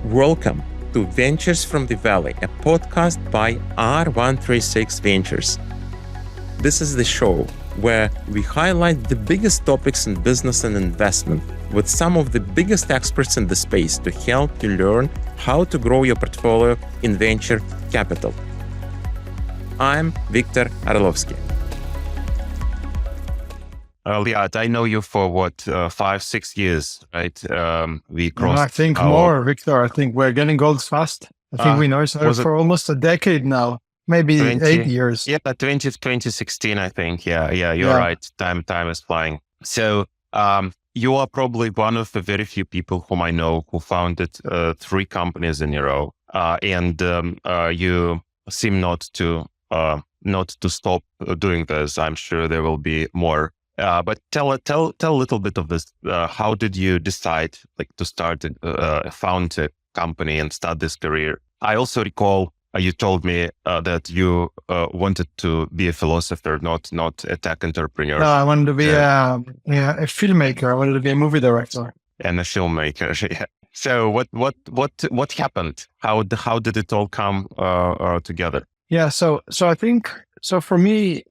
Welcome to Ventures from the Valley, a podcast by R136 Ventures. This is the show where we highlight the biggest topics in business and investment with some of the biggest experts in the space to help you learn how to grow your portfolio in venture capital. I'm Victor Orlovski. Liad, I know you for 5-6 years, right? We crossed. I think more, Victor. I think we're getting old fast. I think we know each other for almost a decade now, maybe 8 years. Yeah, 2016, I think. Yeah, you're right. Time is flying. So you are probably one of the very few people whom I know who founded 3 companies in a row, and you seem not to stop doing this. I'm sure there will be more. But tell a little bit of this. How did you decide to start found a company and start this career? I also recall you told me that you wanted to be a philosopher, not a tech entrepreneur. No, I wanted to be a filmmaker. I wanted to be a movie director and a filmmaker. Yeah. So what happened? How did it all come together? Yeah. So I think for me.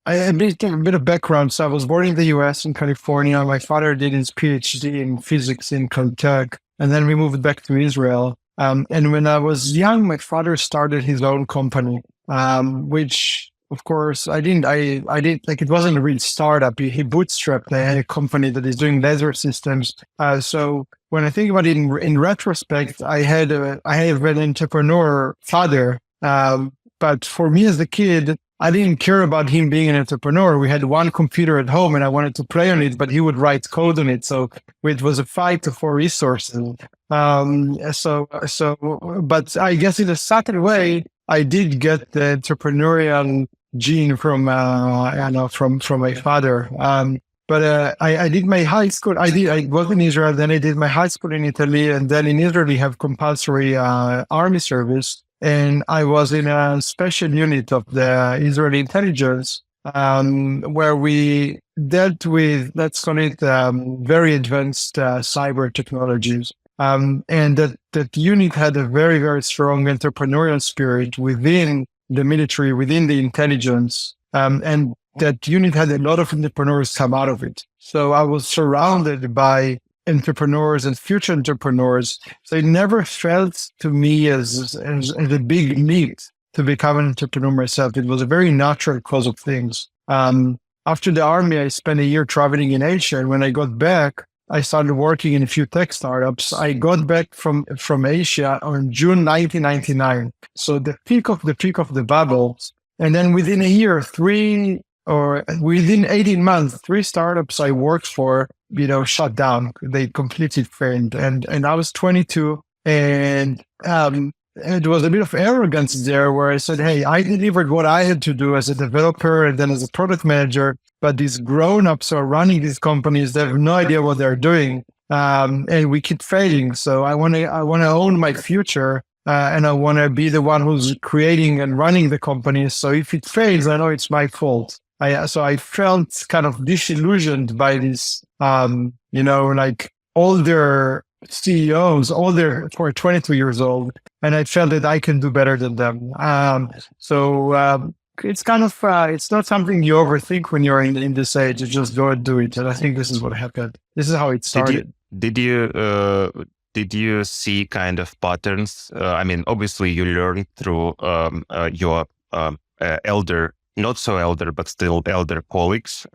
A bit of background. So I was born in the US in California. My father did his PhD in physics in Caltech, and then we moved back to Israel. And when I was young, my father started his own company, which of course I didn't. It wasn't a real startup. He bootstrapped a company that is doing laser systems. So when I think about it in retrospect, I have an entrepreneur father. But for me as a kid, I didn't care about him being an entrepreneur. We had one computer at home and I wanted to play on it, but he would write code on it. So it was a fight for resources. But I guess in a subtle way, I did get the entrepreneurial gene from my father. But I did my high school. I was in Israel, then I did my high school in Italy. And then in Israel, we have compulsory army service. And I was in a special unit of the Israeli intelligence, where we dealt with, let's call it, very advanced cyber technologies. And that unit had a very, very strong entrepreneurial spirit within the military, within the intelligence. And that unit had a lot of entrepreneurs come out of it. So I was surrounded by entrepreneurs and future entrepreneurs. So it never felt to me as a big leap to become an entrepreneur myself. It was a very natural cause of things. After the army, I spent a year traveling in Asia. And when I got back, I started working in a few tech startups. I got back from Asia on June 1999. So the peak of the bubble. And then within a year, within 18 months, 3 startups I worked for, shut down. They completely failed. And I was 22 and it was a bit of arrogance there where I said, hey, I delivered what I had to do as a developer and then as a product manager, but these grown-ups are running these companies. They have no idea what they're doing. And we keep failing. So I want to own my future. And I want to be the one who's creating and running the company. So if it fails, I know it's my fault. So I felt kind of disillusioned by this, older CEOs, for 22 years old. And I felt that I can do better than them. It's kind of, it's not something you overthink when you're in this age. You just go and do it. And I think this is what happened. This is how it started. Did you see kind of patterns? Obviously you learned through your elder, not so elder, but still elder colleagues.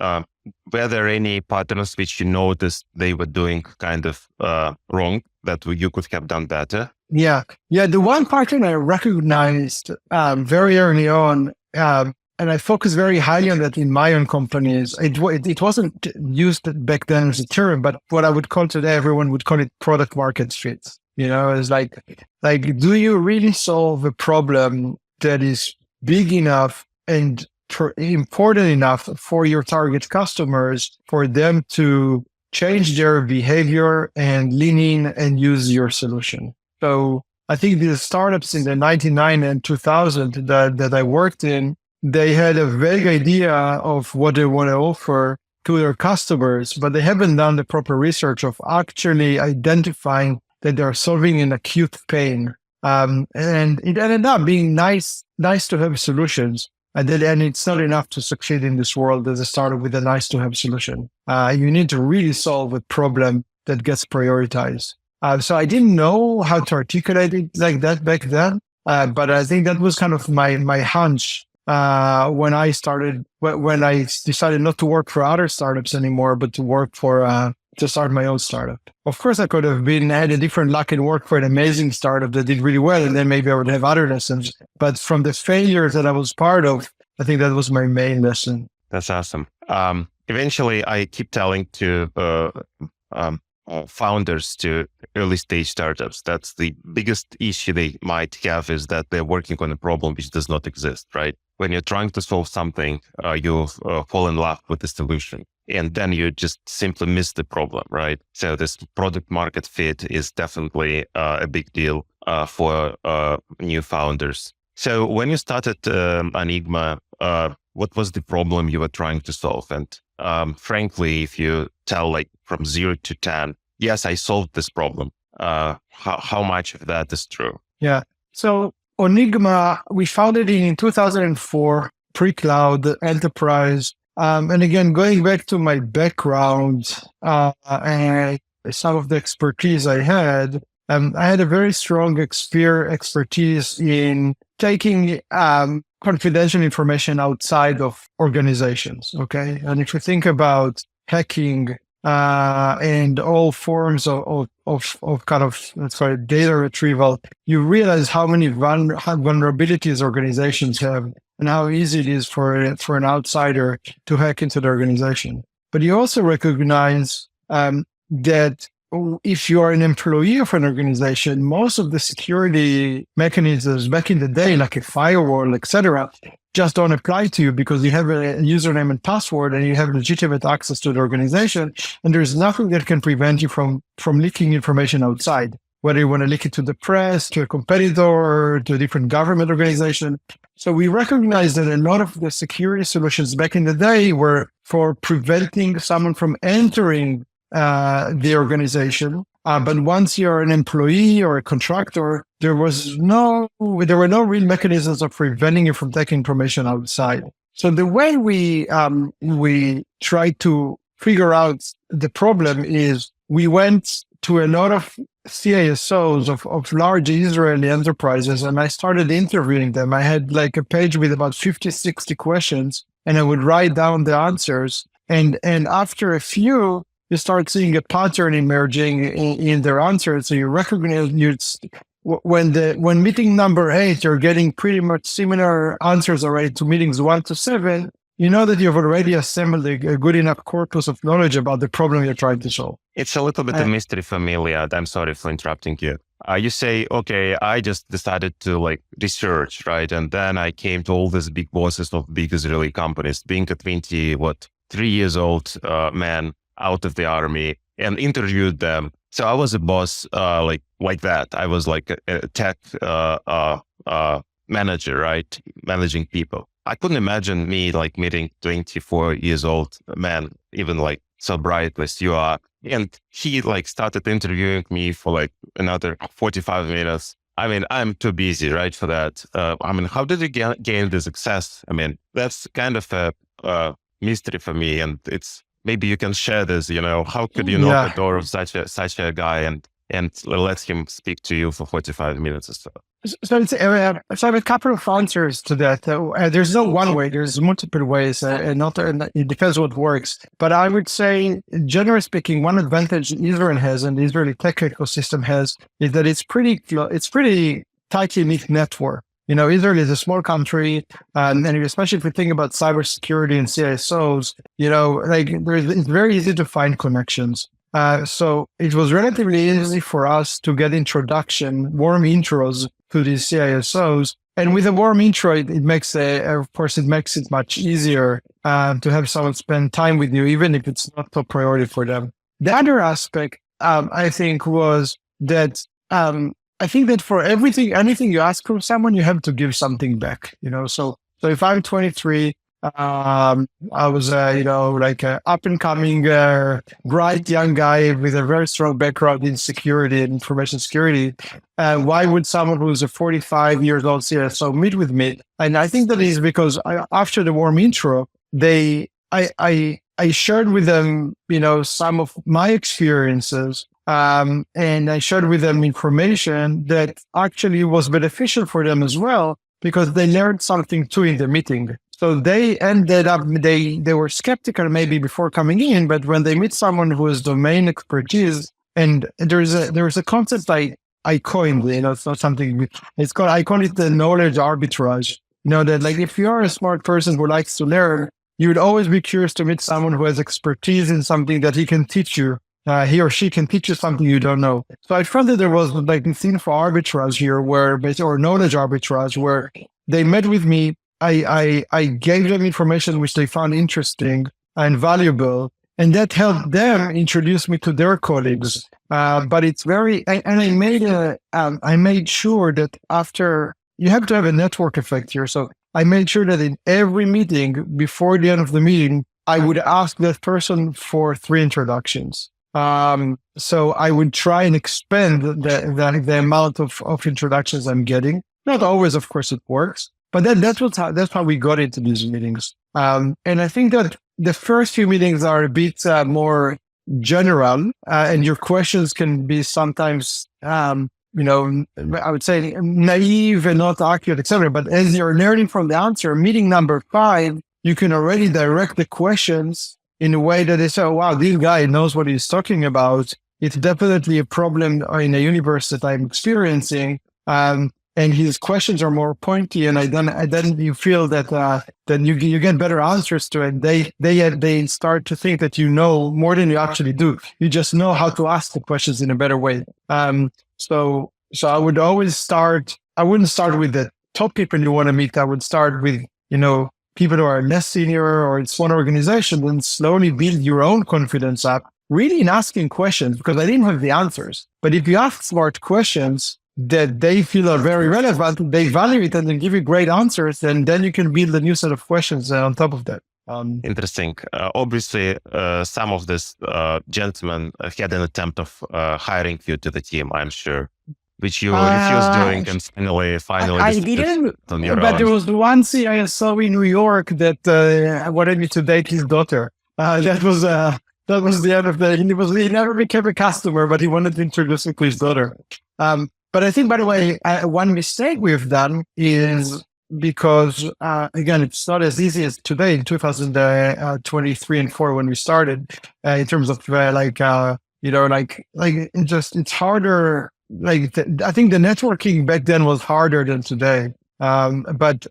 Were there any patterns which you noticed they were doing kind of wrong that you could have done better? Yeah. The one pattern I recognized very early on, and I focused very highly on that in my own companies. It wasn't used back then as a term, but what I would call today, everyone would call it product market fit. It's like, do you really solve a problem that is big enough and important enough for your target customers for them to change their behavior and lean in and use your solution? So I think the startups in the 99 and 2000 that I worked in, they had a vague idea of what they want to offer to their customers, but they haven't done the proper research of actually identifying that they're solving an acute pain. And it ended up being nice to have solutions. And it's not enough to succeed in this world as a startup with a nice to have solution. You need to really solve a problem that gets prioritized. So I didn't know how to articulate it like that back then. But I think that was kind of my hunch when I decided not to work for other startups anymore, but to work to start my own startup. Of course, I could have had a different luck and worked for an amazing startup that did really well, and then maybe I would have other lessons. But from the failures that I was part of, I think that was my main lesson. That's awesome. Eventually, I keep telling to founders to early stage startups, that's the biggest issue they might have, is that they're working on a problem which does not exist, right? When you're trying to solve something, you fall in love with the solution, and then you just simply miss the problem, right? So this product market fit is definitely a big deal for new founders. So when you started Onigma, what was the problem you were trying to solve? And frankly, if you tell like from 0 to 10, yes, I solved this problem. How much of that is true? Yeah. So Onigma, we founded in 2004, pre-cloud enterprise. And again, going back to my background and some of the expertise I had a very strong expertise in taking confidential information outside of organizations. Okay. And if you think about hacking and all forms of kind of, let's call it data retrieval, you realize how many vulnerabilities organizations have and how easy it is for an outsider to hack into the organization. But you also recognize that if you are an employee of an organization, most of the security mechanisms back in the day, like a firewall, etc., just don't apply to you because you have a username and password and you have legitimate access to the organization. And there's nothing that can prevent you from leaking information outside, whether you want to leak it to the press, to a competitor, to a different government organization. So we recognize that a lot of the security solutions back in the day were for preventing someone from entering the organization. But once you're an employee or a contractor, there were no real mechanisms of preventing you from taking information outside. So the way we try to figure out the problem is we went to a lot of CISOs of large Israeli enterprises, and I started interviewing them. I had like a page with about 50, 60 questions, and I would write down the answers. And after a few, you start seeing a pattern emerging in their answers. So you recognize when meeting number 8, you're getting pretty much similar answers already to meetings 1 to 7. You know that you've already assembled a good enough corpus of knowledge about the problem you're trying to solve. It's a little bit of mystery for me, Liad. I'm sorry for interrupting you. You say, okay, I just decided to like research, right? And then I came to all these big bosses of big Israeli companies, being a 3 years old man out of the army, and interviewed them. So I was a boss like that. I was like a tech manager, right? Managing people. I couldn't imagine me like meeting 24 years old man, even like so bright as you are. And he like started interviewing me for like another 45 minutes. I mean, I'm too busy, right, for that. I mean, how did you gain the success? I mean, that's kind of a mystery for me. And it's, maybe you can share this, how could you knock the door of such a guy and let him speak to you for 45 minutes or so? So I have a couple of answers to that. There's no one way. There's multiple ways, and it depends what works. But I would say, generally speaking, one advantage Israel has and the Israeli tech ecosystem has is that it's pretty tightly knit network. Israel is a small country, and especially if we think about cybersecurity and CISOs, it's very easy to find connections. So it was relatively easy for us to get warm intros to these CISOs. And with a warm intro, it makes it much easier to have someone spend time with you, even if it's not top priority for them. The other aspect, I think, was that I think that for anything you ask from someone, you have to give something back. So if I'm 23, I was, like a up and coming, bright young guy with a very strong background in security and information security. Why would someone who's a 45 years old CSO meet with me? And I think that is because after the warm intro, I shared with them, some of my experiences. And I shared with them information that actually was beneficial for them as well, because they learned something too in the meeting. So they ended up, they were skeptical maybe before coming in, but when they meet someone who has domain expertise, and there's a concept I coined, it's not something, I call it the knowledge arbitrage. That like if you're a smart person who likes to learn, you would always be curious to meet someone who has expertise in something that he can teach you. He or she can teach you something you don't know. So I felt that there was like a scene for arbitrage here or knowledge arbitrage, where they met with me. I gave them information which they found interesting and valuable, and that helped them introduce me to their colleagues. But it's I made sure that after, you have to have a network effect here. So I made sure that in every meeting, before the end of the meeting, I would ask that person for 3 introductions. So I would try and expand the amount of introductions I'm getting. Not always, of course, it works, but that's how we got into these meetings. And I think that the first few meetings are a bit more general, and your questions can be sometimes, I would say naive and not accurate, etc. But as you're learning from the answer, meeting number 5, you can already direct the questions in a way that they say, oh, wow, this guy knows what he's talking about. It's definitely a problem in a universe that I'm experiencing. And his questions are more pointy, and then you feel that then you get better answers to it. They start to think that you know more than you actually do. You just know how to ask the questions in a better way. So I would always start. I wouldn't start with the top people you want to meet. I would start with people who are less senior or in smaller organizations, and slowly build your own confidence up, really in asking questions, because I didn't have the answers. But if you ask smart questions that they feel are very relevant, they value it and then give you great answers, and then you can build a new set of questions on top of that. Interesting. Obviously, some of this gentlemen had an attempt of hiring you to the team, I'm sure, which you refused doing, and finally I didn't. On your but own. there was one CISO in New York that wanted me to date his daughter. That was the end of the. He never became a customer, but he wanted to introduce me to his daughter. But I think, by the way, one mistake we've done is because again, it's not as easy as today in 2023 and 4 when we started in terms of it's harder. I think the networking back then was harder than today. But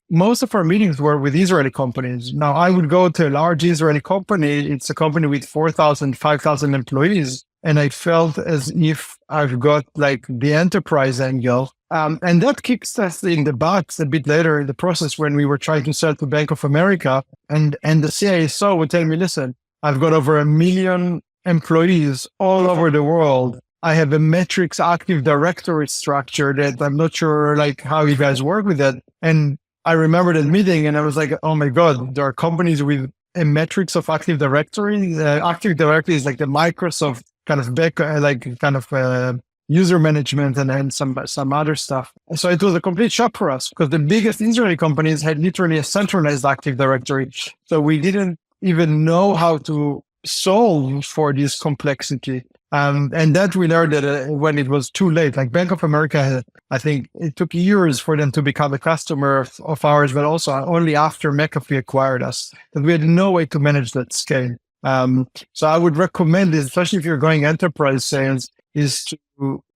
most of our meetings were with Israeli companies. Now I would go to a large Israeli company. It's a company with 4,000, 5,000 employees. And I felt as if I've got like the enterprise angle. And that kicks us in the butt a bit later in the process when we were trying to sell to Bank of America. And the CISO would tell me, listen, I've got over 1 million employees all over the world. I have a metrics Active Directory structure that I'm not sure like how you guys work with that. And I remember that meeting and I was like, oh my God, there are companies with a metrics of Active Directory. Active Directory is like the Microsoft kind of user management and some other stuff. So it was a complete shock for us because the biggest Israeli companies had literally a centralized Active Directory. So we didn't even know how to solve for this complexity. And that we learned that when it was too late, like Bank of America, I think it took years for them to become a customer of ours, but also only after McAfee acquired us, that we had no way to manage that scale. So I would recommend this, especially if you're going enterprise sales, is to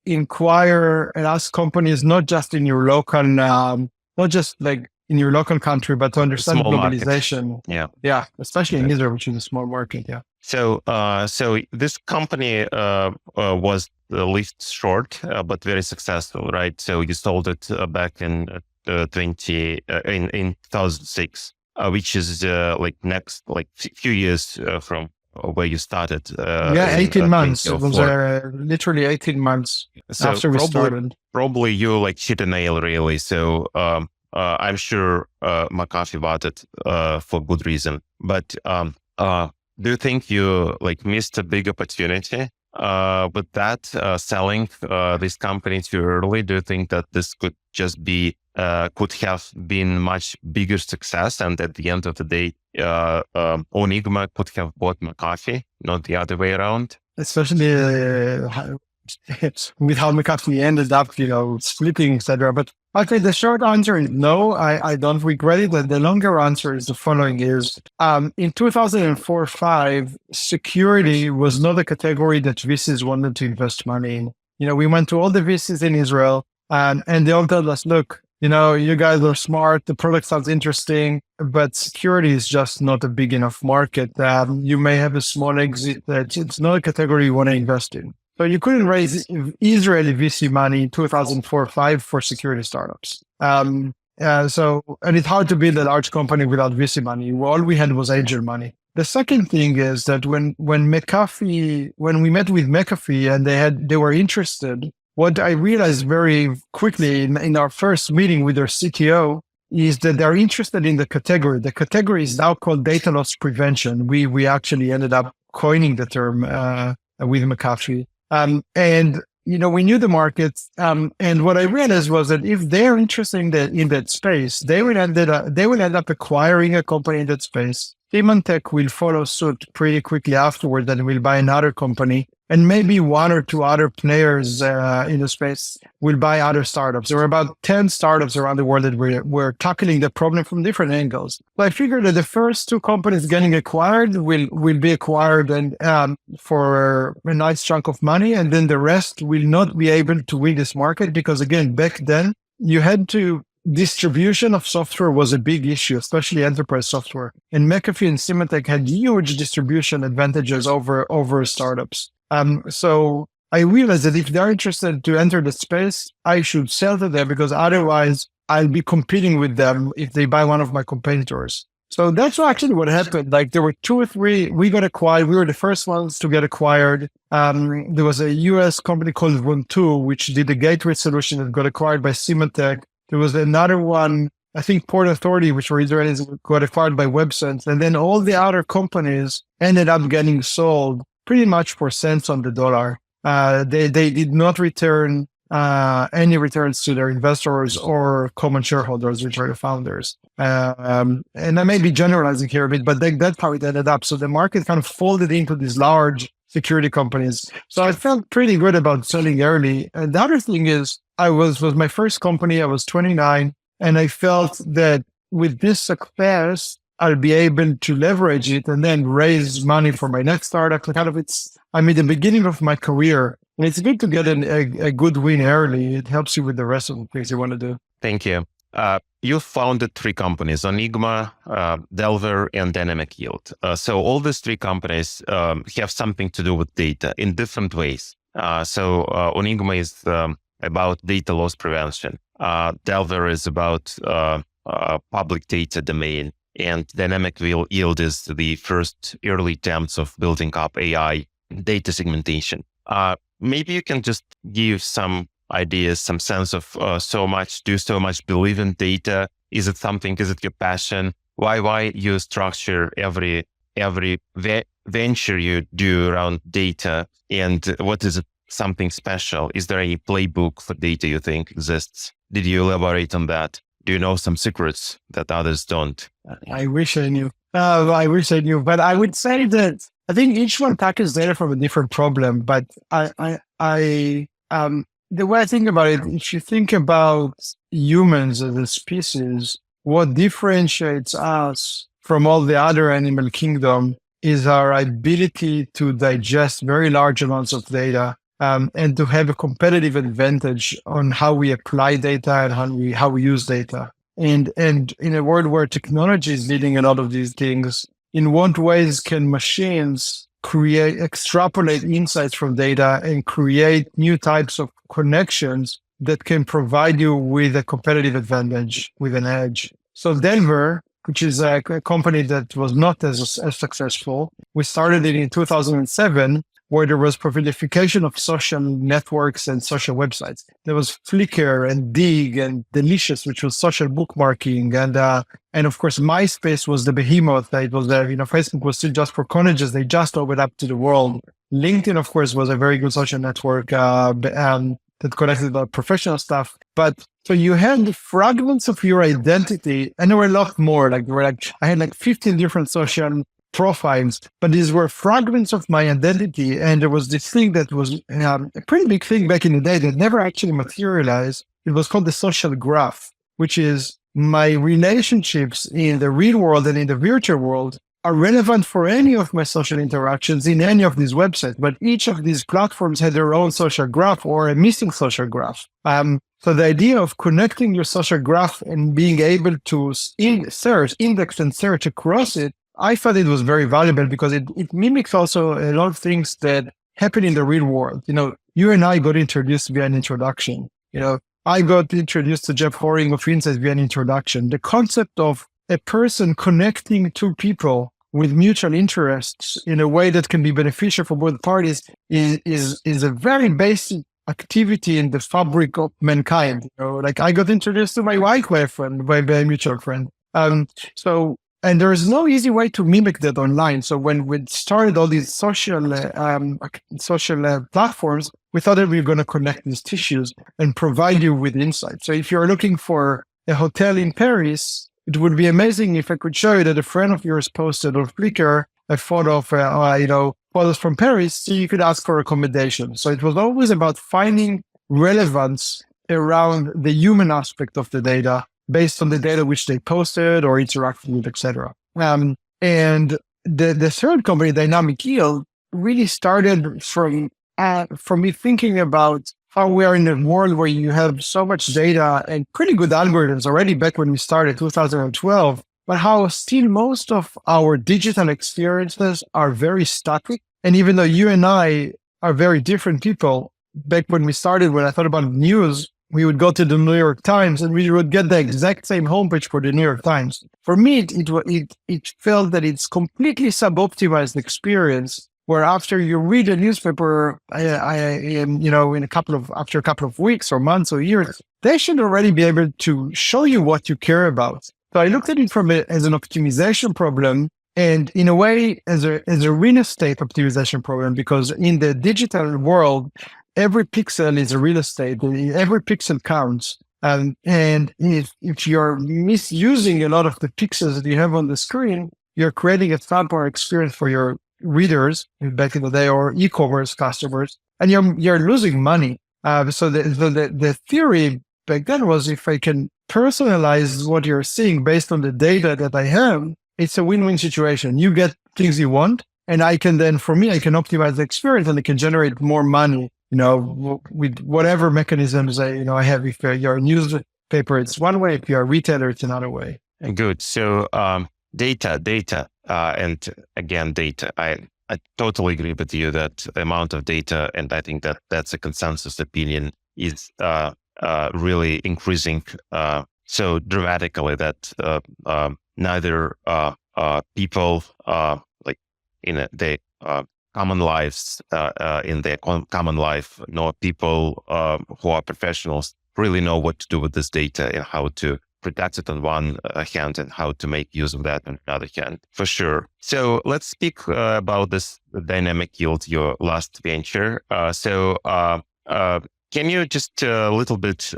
inquire and ask companies, not just in your local, not just like in your local country, but to understand Small globalization. Yeah. Yeah. Especially in Israel, which is a small market. Yeah. So this company was the least short, but very successful, right? So you sold it back in 2006, which is few years from where you started. 18 months. It was literally 18 months after we started. Probably you like hit a nail, really. So I'm sure McAfee bought it for good reason. But do you think you missed a big opportunity with that selling this company too early? Do you think that this could just be could have been much bigger success, and at the end of the day, Onigma could have bought McAfee, not the other way around? Especially with how McAfee ended up, splitting, etc. But okay, the short answer is no, I don't regret it. And the longer answer is the following: is in 2004-5, security was not a category that VCs wanted to invest money in. We went to all the VCs in Israel, and they all told us, look, you guys are smart, the product sounds interesting, but security is just not a big enough market. You may have a small exit, that it's not a category you want to invest in. So you couldn't raise Israeli VC money in 2004-5 for security startups. And it's hard to build a large company without VC money. All we had was angel money. The second thing is that when we met with McAfee and they were interested, what I realized very quickly in our first meeting with their CTO is that they're interested in the category. The category is now called data loss prevention. We actually ended up coining the term with McAfee. We knew the market. And what I realized was that if they're interested in that space, they will end up acquiring a company in that space. Symantec will follow suit pretty quickly afterward, and will buy another company. And maybe one or two other players in the space will buy other startups. There were about 10 startups around the world that were tackling the problem from different angles. But I figured that the first two companies getting acquired will be acquired and for a nice chunk of money. And then the rest will not be able to win this market because, again, back then, distribution of software was a big issue, especially enterprise software. And McAfee and Symantec had huge distribution advantages over startups. So I realized that if they're interested to enter the space, I should sell to them, because otherwise I'll be competing with them if they buy one of my competitors. So that's actually what happened. There were 2 or 3, we got acquired. We were the first ones to get acquired. There was a US company called Vontu, which did a gateway solution that got acquired by Symantec. There was another one, I think Port Authority, which were Israelis, got acquired by WebSense. And then all the other companies ended up getting sold pretty much for cents on the dollar. They did not return any returns to their investors or common shareholders, which are the founders. And I may be generalizing here a bit, but that's how it ended up. So the market kind of folded into these large security companies. So I felt pretty good about selling early. And the other thing is, was my first company. I was 29, and I felt that with this success, I'll be able to leverage it and then raise money for my next startup. I'm at the beginning of my career, and it's good to get a good win early. It helps you with the rest of the things you want to do. Thank you. You founded 3 companies: Onigma, Delver, and Dynamic Yield. So all these 3 companies have something to do with data in different ways. Onigma is about data loss prevention. Delver is about public data domain. And Dynamic Yield is the first early attempts of building up AI data segmentation. Maybe you can just give some ideas, some sense of so much believe in data? Is it your passion? Why you structure every venture you do around data? And what is it, something special? Is there a playbook for data you think exists? Did you elaborate on that? Do you know some secrets that others don't? I wish I knew. But I would say that I think each one tackles data from a different problem. But the way I think about it, if you think about humans as a species, what differentiates us from all the other animal kingdom is our ability to digest very large amounts of data. And to have a competitive advantage on how we apply data and how we use data. And in a world where technology is leading a lot of these things, in what ways can machines extrapolate insights from data and create new types of connections that can provide you with a competitive advantage, with an edge? So Delver, which is a company that was not as successful, we started it in 2007. where there was proliferation of social networks and social websites. There was Flickr and Dig and Delicious, which was social bookmarking. And of course, MySpace was the behemoth. It was, Facebook was still just for colleges. They just opened up to the world. LinkedIn, of course, was a very good social network that connected about professional stuff. But so you had the fragments of your identity, and there were a lot more. I had 15 different social profiles, but these were fragments of my identity. And there was this thing that was a pretty big thing back in the day that never actually materialized. It was called the social graph, which is my relationships in the real world and in the virtual world are relevant for any of my social interactions in any of these websites, but each of these platforms had their own social graph or a missing social graph. So the idea of connecting your social graph and being able to index and search across it, I thought it was very valuable because it mimics also a lot of things that happen in the real world. You and I got introduced via an introduction. I got introduced to Jeff Horing of Insights via an introduction. The concept of a person connecting two people with mutual interests in a way that can be beneficial for both parties is a very basic activity in the fabric of mankind. I got introduced to my wife by a mutual friend. And there is no easy way to mimic that online. So when we started all these social platforms, we thought that we were going to connect these tissues and provide you with insight. So if you're looking for a hotel in Paris, it would be amazing if I could show you that a friend of yours posted on Flickr a photo of, photos from Paris, so you could ask for accommodation. So it was always about finding relevance around the human aspect of the data based on the data which they posted or interacted with, etc. And the third company, Dynamic Yield, really started from me thinking about how we are in a world where you have so much data and pretty good algorithms already back when we started 2012, but how still most of our digital experiences are very static. And even though you and I are very different people, back when we started, when I thought about news, we would go to the New York Times and we would get the exact same homepage for the New York Times. For me, it felt that it's completely suboptimized experience, where after you read a newspaper, after a couple of weeks or months or years, they should already be able to show you what you care about. So I looked at it as an optimization problem, and in a way as a real estate optimization problem, because in the digital world, every pixel is a real estate. Every pixel counts. And if you're misusing a lot of the pixels that you have on the screen, you're creating a subpar experience for your readers back in the day, or e-commerce customers, and you're losing money. So the theory back then was, if I can personalize what you're seeing based on the data that I have, it's a win-win situation. You get things you want, and I can optimize the experience, and I can generate more money, with whatever mechanisms I have. If you're a newspaper, it's one way. If you're a retailer, it's another way. Good. So data, and again, data. I totally agree with you that the amount of data, and I think that that's a consensus opinion, is really increasing so dramatically that neither people like in their common lives, in their common life, nor people who are professionals really know what to do with this data and how to protect it on one hand and how to make use of that on another hand, for sure. So let's speak about this Dynamic Yield, your last venture. Can you just a little bit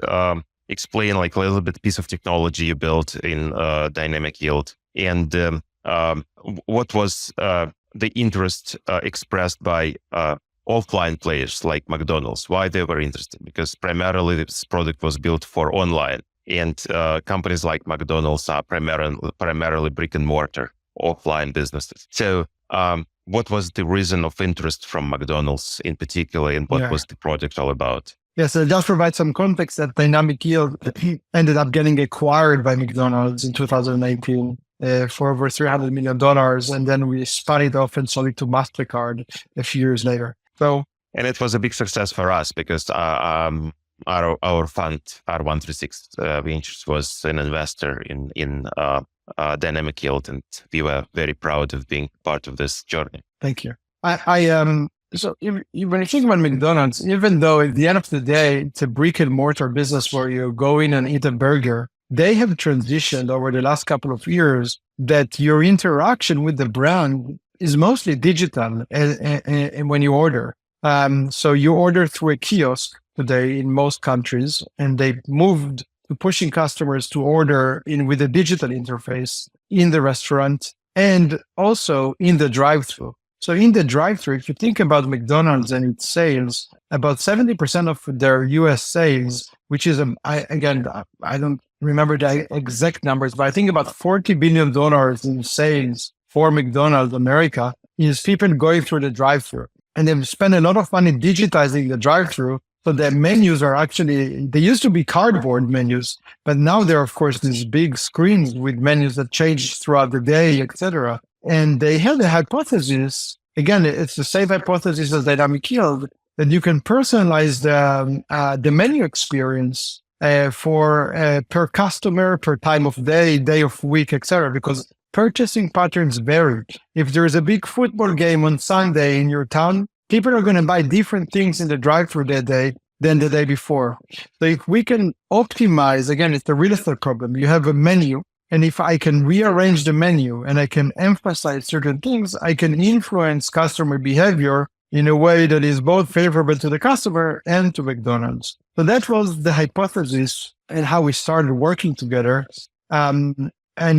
explain a little bit piece of technology you built in Dynamic Yield, and what was the interest expressed by offline players like McDonald's? Why they were interested? Because primarily this product was built for online. And companies like McDonald's are primarily brick and mortar offline businesses. So what was the reason of interest from McDonald's in particular, and what was the project all about? Yeah, so just provide some context, that Dynamic Yield ended up getting acquired by McDonald's in 2018 for over $300 million. And then we spun it off and sold it to MasterCard a few years later. And it was a big success for us because our fund, R136 Ventures, was an investor in Dynamic Yield, and we were very proud of being part of this journey. Thank you. when you think about McDonald's, even though at the end of the day, it's a brick and mortar business where you go in and eat a burger, they have transitioned over the last couple of years that your interaction with the brand is mostly digital and when you order. So you order through a kiosk today in most countries, and they moved to pushing customers to order in with a digital interface in the restaurant and also in the drive-thru. So in the drive-thru, if you think about McDonald's and its sales, about 70% of their US sales, which is, I don't remember the exact numbers, but I think about $40 billion in sales for McDonald's America is people going through the drive-thru. And they've spent a lot of money digitizing the drive-thru. So the menus are actually, they used to be cardboard menus, but now they're, of course, these big screens with menus that change throughout the day, etc. And they had a hypothesis, again, it's the same hypothesis as dynamic yield, that you can personalize the menu experience for per customer, per time of day, day of week, etc. Because purchasing patterns vary. If there is a big football game on Sunday in your town, people are going to buy different things in the drive-thru that day than the day before. So if we can optimize, again, it's the real estate problem. You have a menu, and if I can rearrange the menu and I can emphasize certain things, I can influence customer behavior in a way that is both favorable to the customer and to McDonald's. So that was the hypothesis and how we started working together. And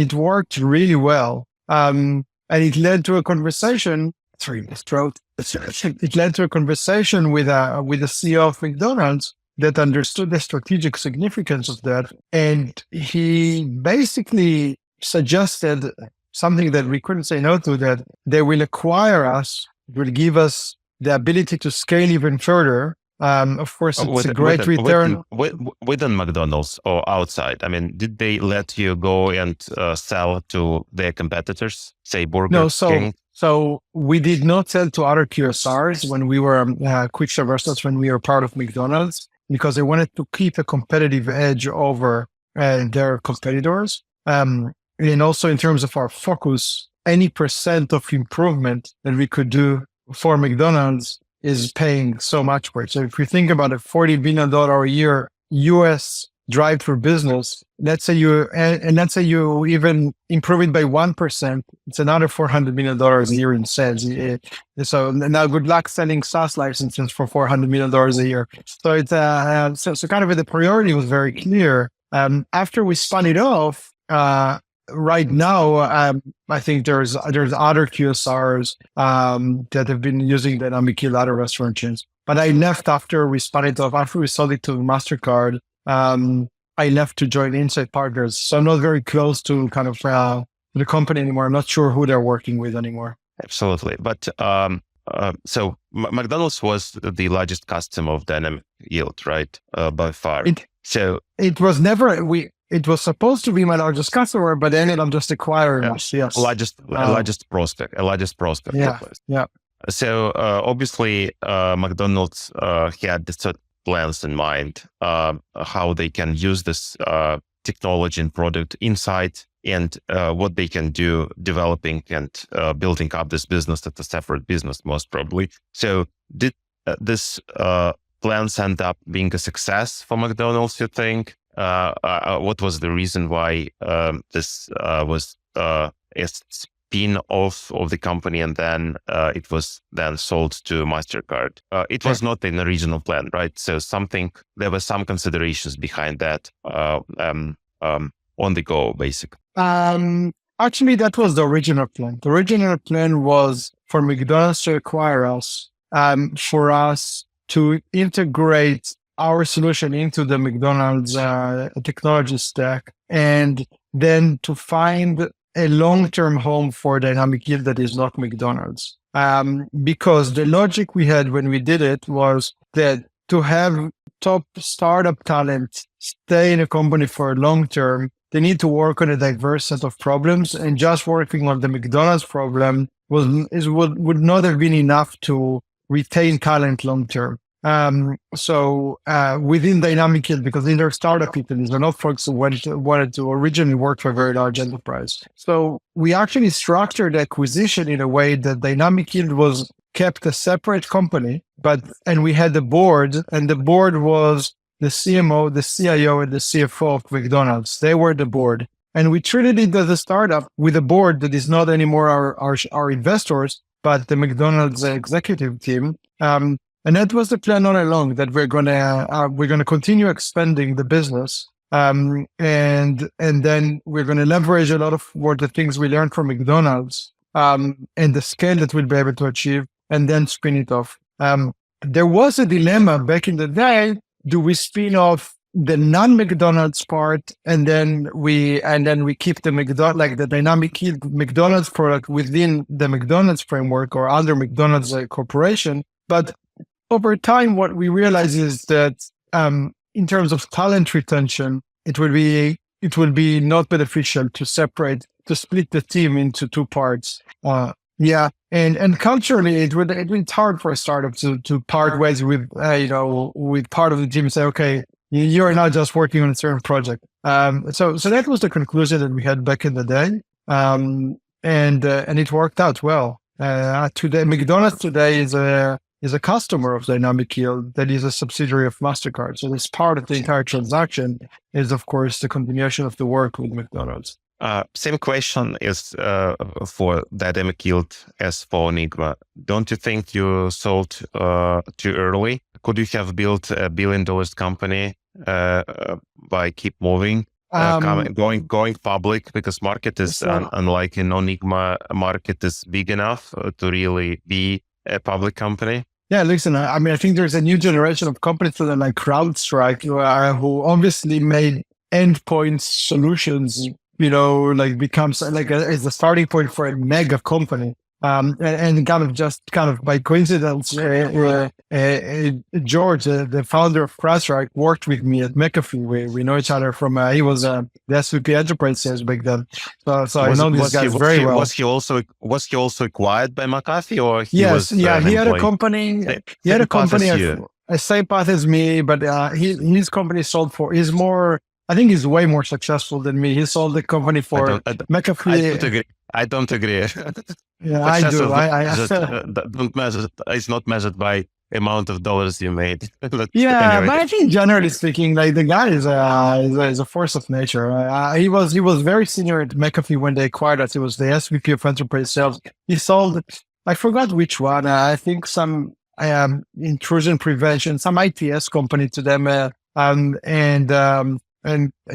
it worked really well. And it led to a conversation. Sorry, my throat. It led to a conversation with the CEO of McDonald's that understood the strategic significance of that. And he basically suggested something that we couldn't say no to, that they will acquire us, will give us the ability to scale even further. Of course, it's a great return. Within McDonald's or outside? I mean, did they let you go and sell to their competitors, say Burger King? So we did not sell to other QSRs when we were quick serve restaurants, when we were part of McDonald's, because they wanted to keep a competitive edge over their competitors. And also in terms of our focus, any percent of improvement that we could do for McDonald's is paying so much for it. So if you think about a $40 billion a year US drive-through business, let's say you even improve it by 1%, it's another $400 million a year in sales. So now good luck selling SaaS licenses for $400 million a year. So it's so kind of the priority was very clear. After we spun it off, right now, I think there's other QSRs that have been using Dynamic Yield, other restaurant chains. But I left after we spun it off, after we sold it to MasterCard. I left to join Insight Partners. So I'm not very close to kind of the company anymore. I'm not sure who they're working with anymore. Absolutely. But so McDonald's was the largest customer of Dynamic Yield, right? By far. It was never, it was supposed to be my largest customer, but then I'm just acquiring us. Yes. Largest prospect. Yeah. Yeah. So obviously McDonald's had certain plans in mind, how they can use this technology and product inside, and what they can do developing and building up this business as a separate business, most probably. So did this plans end up being a success for McDonald's, you think? What was the reason why this was a spin-off of the company, and then it was then sold to MasterCard? It was not an original plan, right? So there were some considerations behind that on the go, basically. Actually, that was the original plan. The original plan was for McDonald's to acquire us, for us to integrate our solution into the McDonald's technology stack, and then to find a long-term home for Dynamic Yield that is not McDonald's. Because the logic we had when we did it was that to have top startup talent stay in a company for a long term, they need to work on a diverse set of problems, and just working on the McDonald's problem would not have been enough to retain talent long term. So within Dynamic Yield, because these are startup people, these are not folks who wanted to originally work for a very large enterprise. So we actually structured acquisition in a way that Dynamic Yield was kept a separate company, and we had the board, and the board was the CMO, the CIO, and the CFO of McDonald's. They were the board. And we treated it as a startup with a board that is not anymore our investors, but the McDonald's executive team. And that was the plan all along, that we're gonna continue expanding the business. And then we're going to leverage a lot of the things we learned from McDonald's, and the scale that we'll be able to achieve, and then spin it off. There was a dilemma back in the day. Do we spin off the non-McDonald's part, and then we keep the the dynamic yield McDonald's product within the McDonald's framework or under McDonald's corporation? But over time, what we realize is that, in terms of talent retention, it will be not beneficial to split the team into two parts. And culturally, it's hard for a startup to part ways with part of the team and say, okay, you're not just working on a certain project. So that was the conclusion that we had back in the day. And it worked out well. Today, McDonald's today is a customer of Dynamic Yield that is a subsidiary of MasterCard. So this part of the entire transaction is, of course, the continuation of the work with McDonald's. Same question is for Dynamic Yield as for Onigma. Don't you think you sold too early? Could you have built $1 billion company by keep moving, going public? Because market is unlike in Onigma, market is big enough to really be a public company? Yeah, listen, I think there's a new generation of companies that like CrowdStrike who obviously made endpoint solutions, becomes as a starting point for a mega company. And kind of by coincidence, George, the founder of CrowdStrike, worked with me at McAfee. We know each other from, he was the SVP Enterprise Sales back then. So I know these guys very well. Was he also acquired by McAfee, or he had a company. He had a company a same path as me, but his company sold for, I think he's way more successful than me. He sold the company for McAfee. I don't agree. Yeah, I do. Don't measure. It's not measured by amount of dollars you made. But I think generally speaking, the guy is a force of nature. He was very senior at McAfee when they acquired us. He was the SVP of Enterprise Sales. He sold, I forgot which one. I think some intrusion prevention, some ITS company to them, and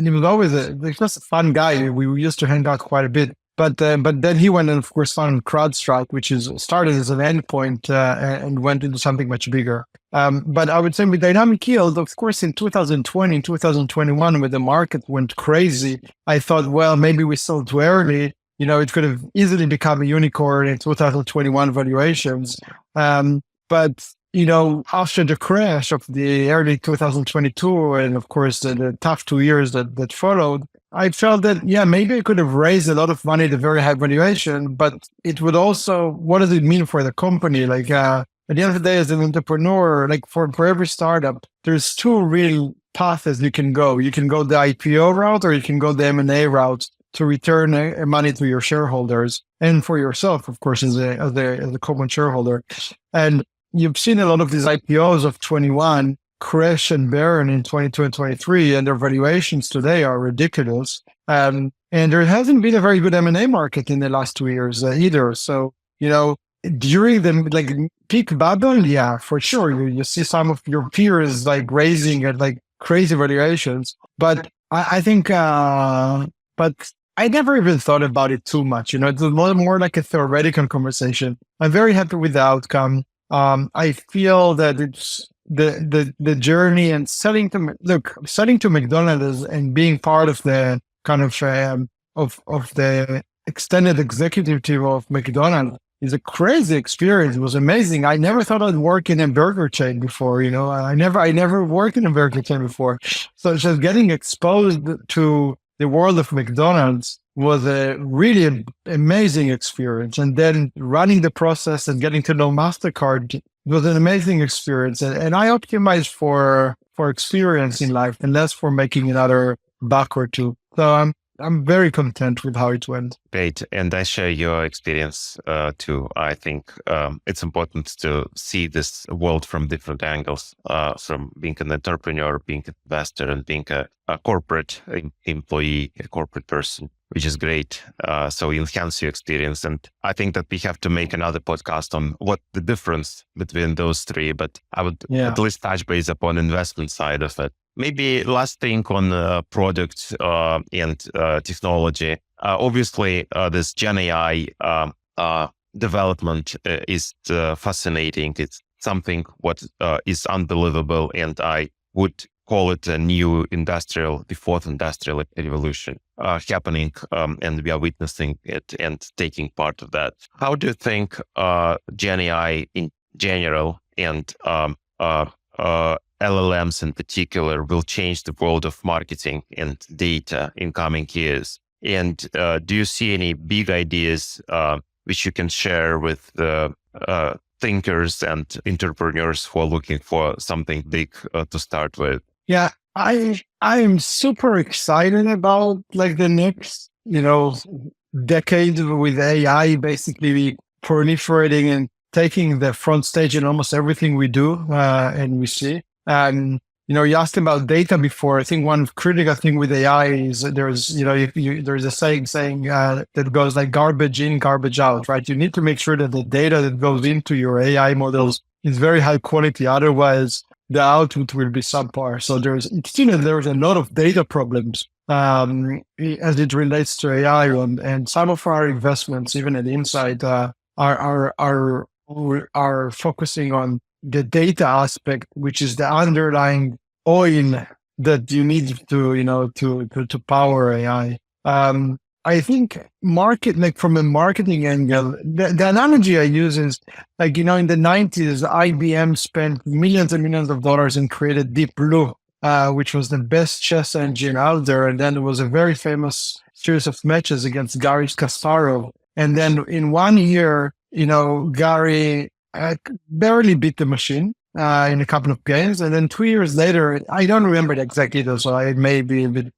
he was always just a fun guy. We used to hang out quite a bit. But then he went and, of course, found CrowdStrike, which started as an endpoint and went into something much bigger. But I would say with Dynamic Yield, of course, in 2020, 2021, when the market went crazy, I thought, well, maybe we sold too early. It could have easily become a unicorn in 2021 valuations. But after the crash of the early 2022, and of course the tough 2 years that followed, I felt that, maybe I could have raised a lot of money at a very high valuation, but it would also, what does it mean for the company? At the end of the day, as an entrepreneur, for every startup, there's two real paths you can go. You can go the IPO route, or you can go the M&A route to return money to your shareholders and for yourself, of course, as a common shareholder. And you've seen a lot of these IPOs of 21 crash and burn in 22 and 23, and their valuations today are ridiculous. And there hasn't been a very good M&A market in the last 2 years either. So, during the peak bubble, for sure, you see some of your peers raising at crazy valuations. But I think, but I never even thought about it too much. It was more like a theoretical conversation. I'm very happy with the outcome. I feel that it's the journey and selling to McDonald's and being part of the kind of the extended executive team of McDonald's is a crazy experience. It was amazing. I never thought I'd work in a burger chain before. I never worked in a burger chain before. So just getting exposed to the world of McDonald's was a really amazing experience. And then running the process and getting to know MasterCard was an amazing experience. And I optimized for experience in life and less for making another buck or two. So I'm very content with how it went. Great. And I share your experience too. I think it's important to see this world from different angles, from being an entrepreneur, being an investor, and being a corporate employee, a corporate person, which is great. So you enhance your experience. And I think that we have to make another podcast on what the difference between those three, but I would at least touch base upon investment side of it. Maybe last thing on product and technology. Obviously, this Gen AI development is fascinating. It's something what is unbelievable, and I would call it a new the fourth industrial revolution happening, and we are witnessing it and taking part of that. How do you think Gen AI in general and LLMs in particular will change the world of marketing and data in coming years? And do you see any big ideas which you can share with the thinkers and entrepreneurs who are looking for something big to start with? Yeah, I'm super excited about like the next, decade with AI basically proliferating and taking the front stage in almost everything we do and we see. You asked about data before. I think one critical thing with AI is that there's a saying that goes like garbage in, garbage out, right? You need to make sure that the data that goes into your AI models is very high quality. Otherwise, the output will be subpar. So there's a lot of data problems as it relates to AI, and some of our investments, even at Insight, are focusing on the data aspect, which is the underlying oil that you need to power AI. I think from a marketing angle, the analogy I use is like, in the 90s, IBM spent millions and millions of dollars and created Deep Blue, which was the best chess engine out there. And then there was a very famous series of matches against Garry Kasparov. And then in 1 year, Gary barely beat the machine in a couple of games. And then 2 years later, I don't remember the exact details, so I may be a bit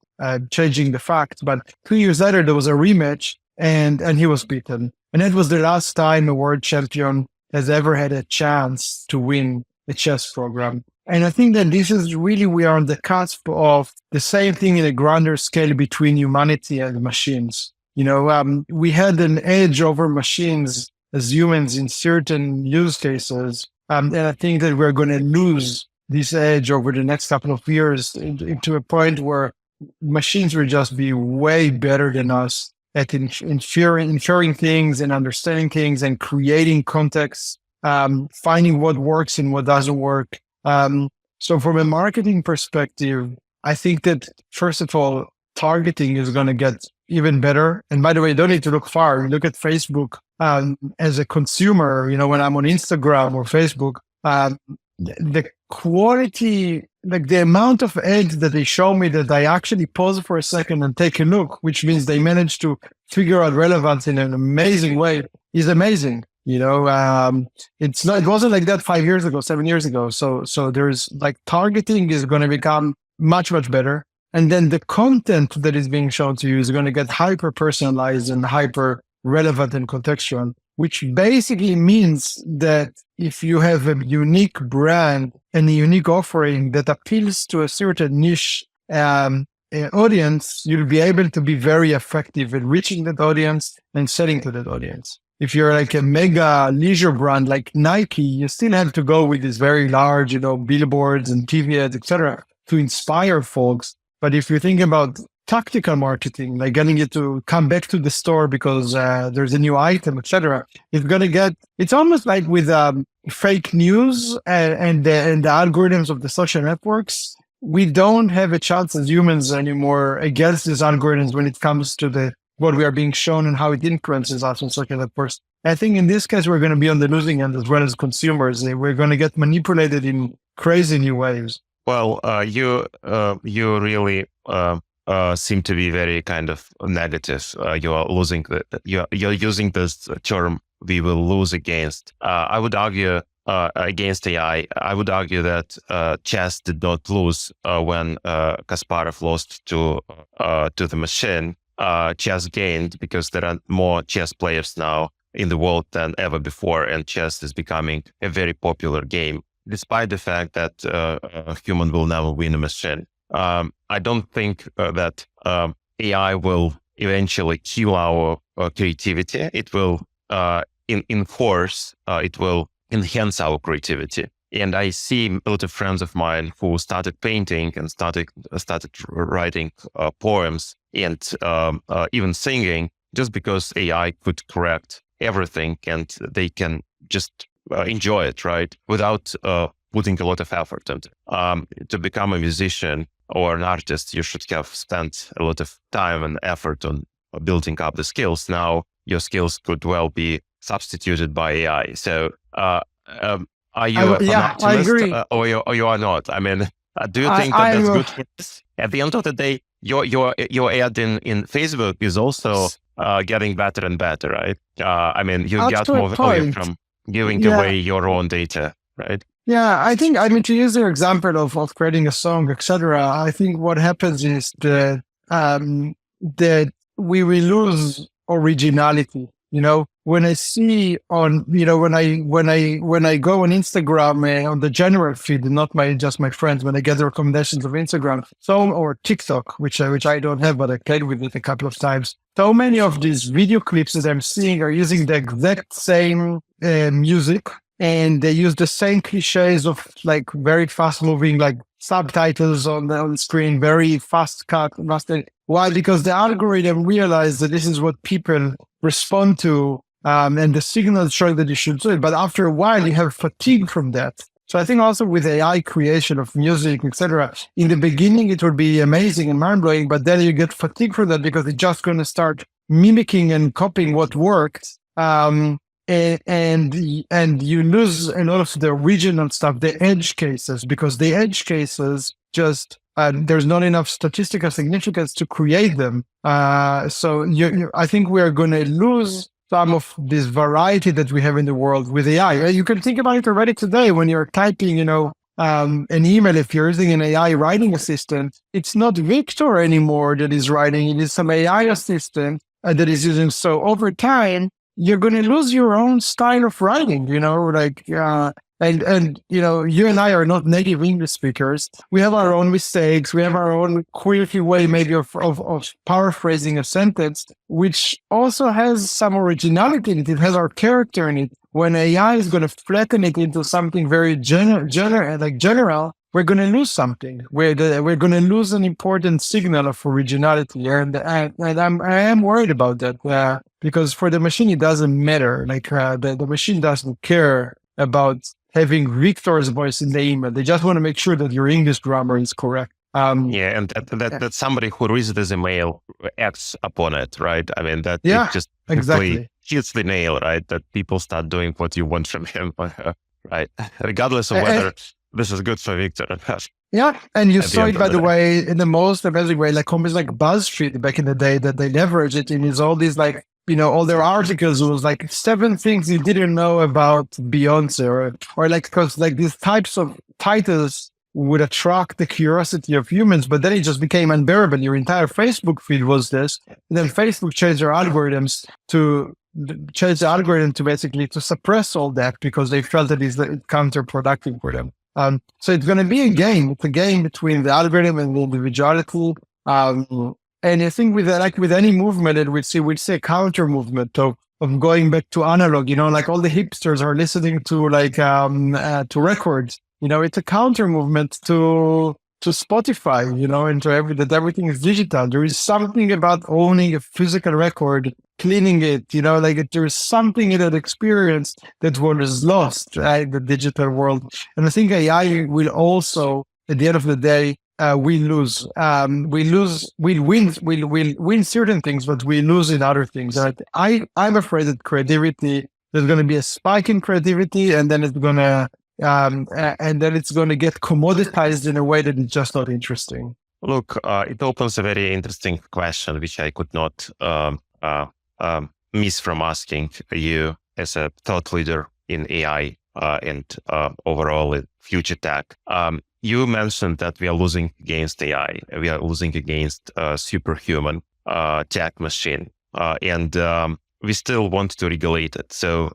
changing the facts, but 2 years later, there was a rematch and he was beaten. And that was the last time a world champion has ever had a chance to win a chess program. And I think that this is really, we are on the cusp of the same thing in a grander scale between humanity and machines. We had an edge over machines as humans in certain use cases. And I think that we're going to lose this edge over the next couple of years into a point where machines will just be way better than us at inferring things and understanding things and creating context, finding what works and what doesn't work. So from a marketing perspective, I think that first of all, targeting is going to get even better. And by the way, you don't need to look far. You look at Facebook as a consumer, when I'm on Instagram or Facebook, the quality, like the amount of ads that they show me that I actually pause for a second and take a look, which means they managed to figure out relevance in an amazing way, is amazing. It wasn't like that 5 years ago, 7 years ago. So there's like targeting is going to become much, much better. And then the content that is being shown to you is going to get hyper personalized and hyper relevant and contextual, which basically means that if you have a unique brand and a unique offering that appeals to a certain niche audience, you'll be able to be very effective at reaching that audience and selling to that audience. If you're like a mega leisure brand like Nike, you still have to go with these very large, billboards and TV ads, etc., to inspire folks. But if you think about tactical marketing, like getting you to come back to the store because there's a new item, etc., it's almost like with fake news and the algorithms of the social networks. We don't have a chance as humans anymore against these algorithms when it comes to what we are being shown and how it influences us on social networks. I think in this case, we're going to be on the losing end as well as consumers. We're going to get manipulated in crazy new ways. Well, you really seem to be very kind of negative. You're using this term, we will lose against. I would argue against AI. I would argue that chess did not lose when Kasparov lost to the machine. chess gained because there are more chess players now in the world than ever before, and chess is becoming a very popular game, despite the fact that a human will never win a machine. I don't think that AI will eventually kill our creativity. It will enforce, it will enhance our creativity. And I see a lot of friends of mine who started painting and started writing poems and even singing just because AI could correct everything and they can just enjoy it, right? Without putting a lot of effort into it. To become a musician or an artist, you should have spent a lot of time and effort on building up the skills. Now your skills could well be substituted by AI. So are you an optimist, I agree. Or you are not? I mean, do you think that that's good for us? At the end of the day, your ad in Facebook is also getting better and better, right? I mean, you get more value from giving away your own data, right? Yeah, I think, I mean, to use your example of creating a song, etc., I think what happens is that that we will lose originality. You know, when I see on, you know, when I go on Instagram on the general feed, not just my friends, when I get the recommendations of Instagram, or TikTok, which I don't have, but I played with it a couple of times. So many of these video clips that I'm seeing are using the exact same music, and they use the same cliches of like very fast moving, like subtitles on the screen, very fast cut. Why? Because the algorithm realized that this is what people respond to, and the signal is showing that you should do it. But after a while, you have fatigue from that. So I think also with AI creation of music, etc., in the beginning, it will be amazing and mind-blowing, but then you get fatigue from that because it's just going to start mimicking and copying what works. And you lose a lot of the original stuff, the edge cases, because the edge cases just, there's not enough statistical significance to create them. So I think we're going to lose some of this variety that we have in the world with AI. You can think about it already today when you're typing, an email. If you're using an AI writing assistant, it's not Victor anymore that is writing. It is some AI assistant that is using. So over time, you're going to lose your own style of writing, and you and I are not native English speakers. We have our own mistakes. We have our own quirky way maybe of paraphrasing a sentence, which also has some originality in it. It has our character in it. When AI is going to flatten it into something very general, we're going to lose something. We're going to lose an important signal of originality, and I am worried about that because for the machine it doesn't matter. The machine doesn't care about having Victor's voice in the email. They just want to make sure that your English grammar is correct. And that somebody who reads this email acts upon it, right? I mean, that it just exactly hits the nail, right? That people start doing what you want from him, right? Regardless of whether this is good for Victor. Yeah, and you saw it, by the way, in the most amazing way, like companies like BuzzFeed back in the day, that they leverage it in all these, all their articles was like 7 things you didn't know about Beyonce, or because these types of titles would attract the curiosity of humans, but then it just became unbearable. Your entire Facebook feed was this. And then Facebook changed their algorithms to basically to suppress all that because they felt that it's counterproductive for them. So it's going to be a game. It's a game between the algorithm and the individuality. And I think with any movement that we'd see a counter movement of going back to analog, all the hipsters are listening to to records. It's a counter movement to Spotify, and that everything is digital. There is something about owning a physical record, cleaning it, there is something in that experience that was lost in the digital world. And I think AI will also, at the end of the day, we'll win certain things, but we lose in other things. And I'm afraid that there's going to be a spike in creativity, and then it's going to get commoditized in a way that it's just not interesting. Look, it opens a very interesting question, which I could not miss from asking you as a thought leader in AI and overall in future tech. You mentioned that we are losing against AI. We are losing against superhuman. tech machine, and we still want to regulate it. So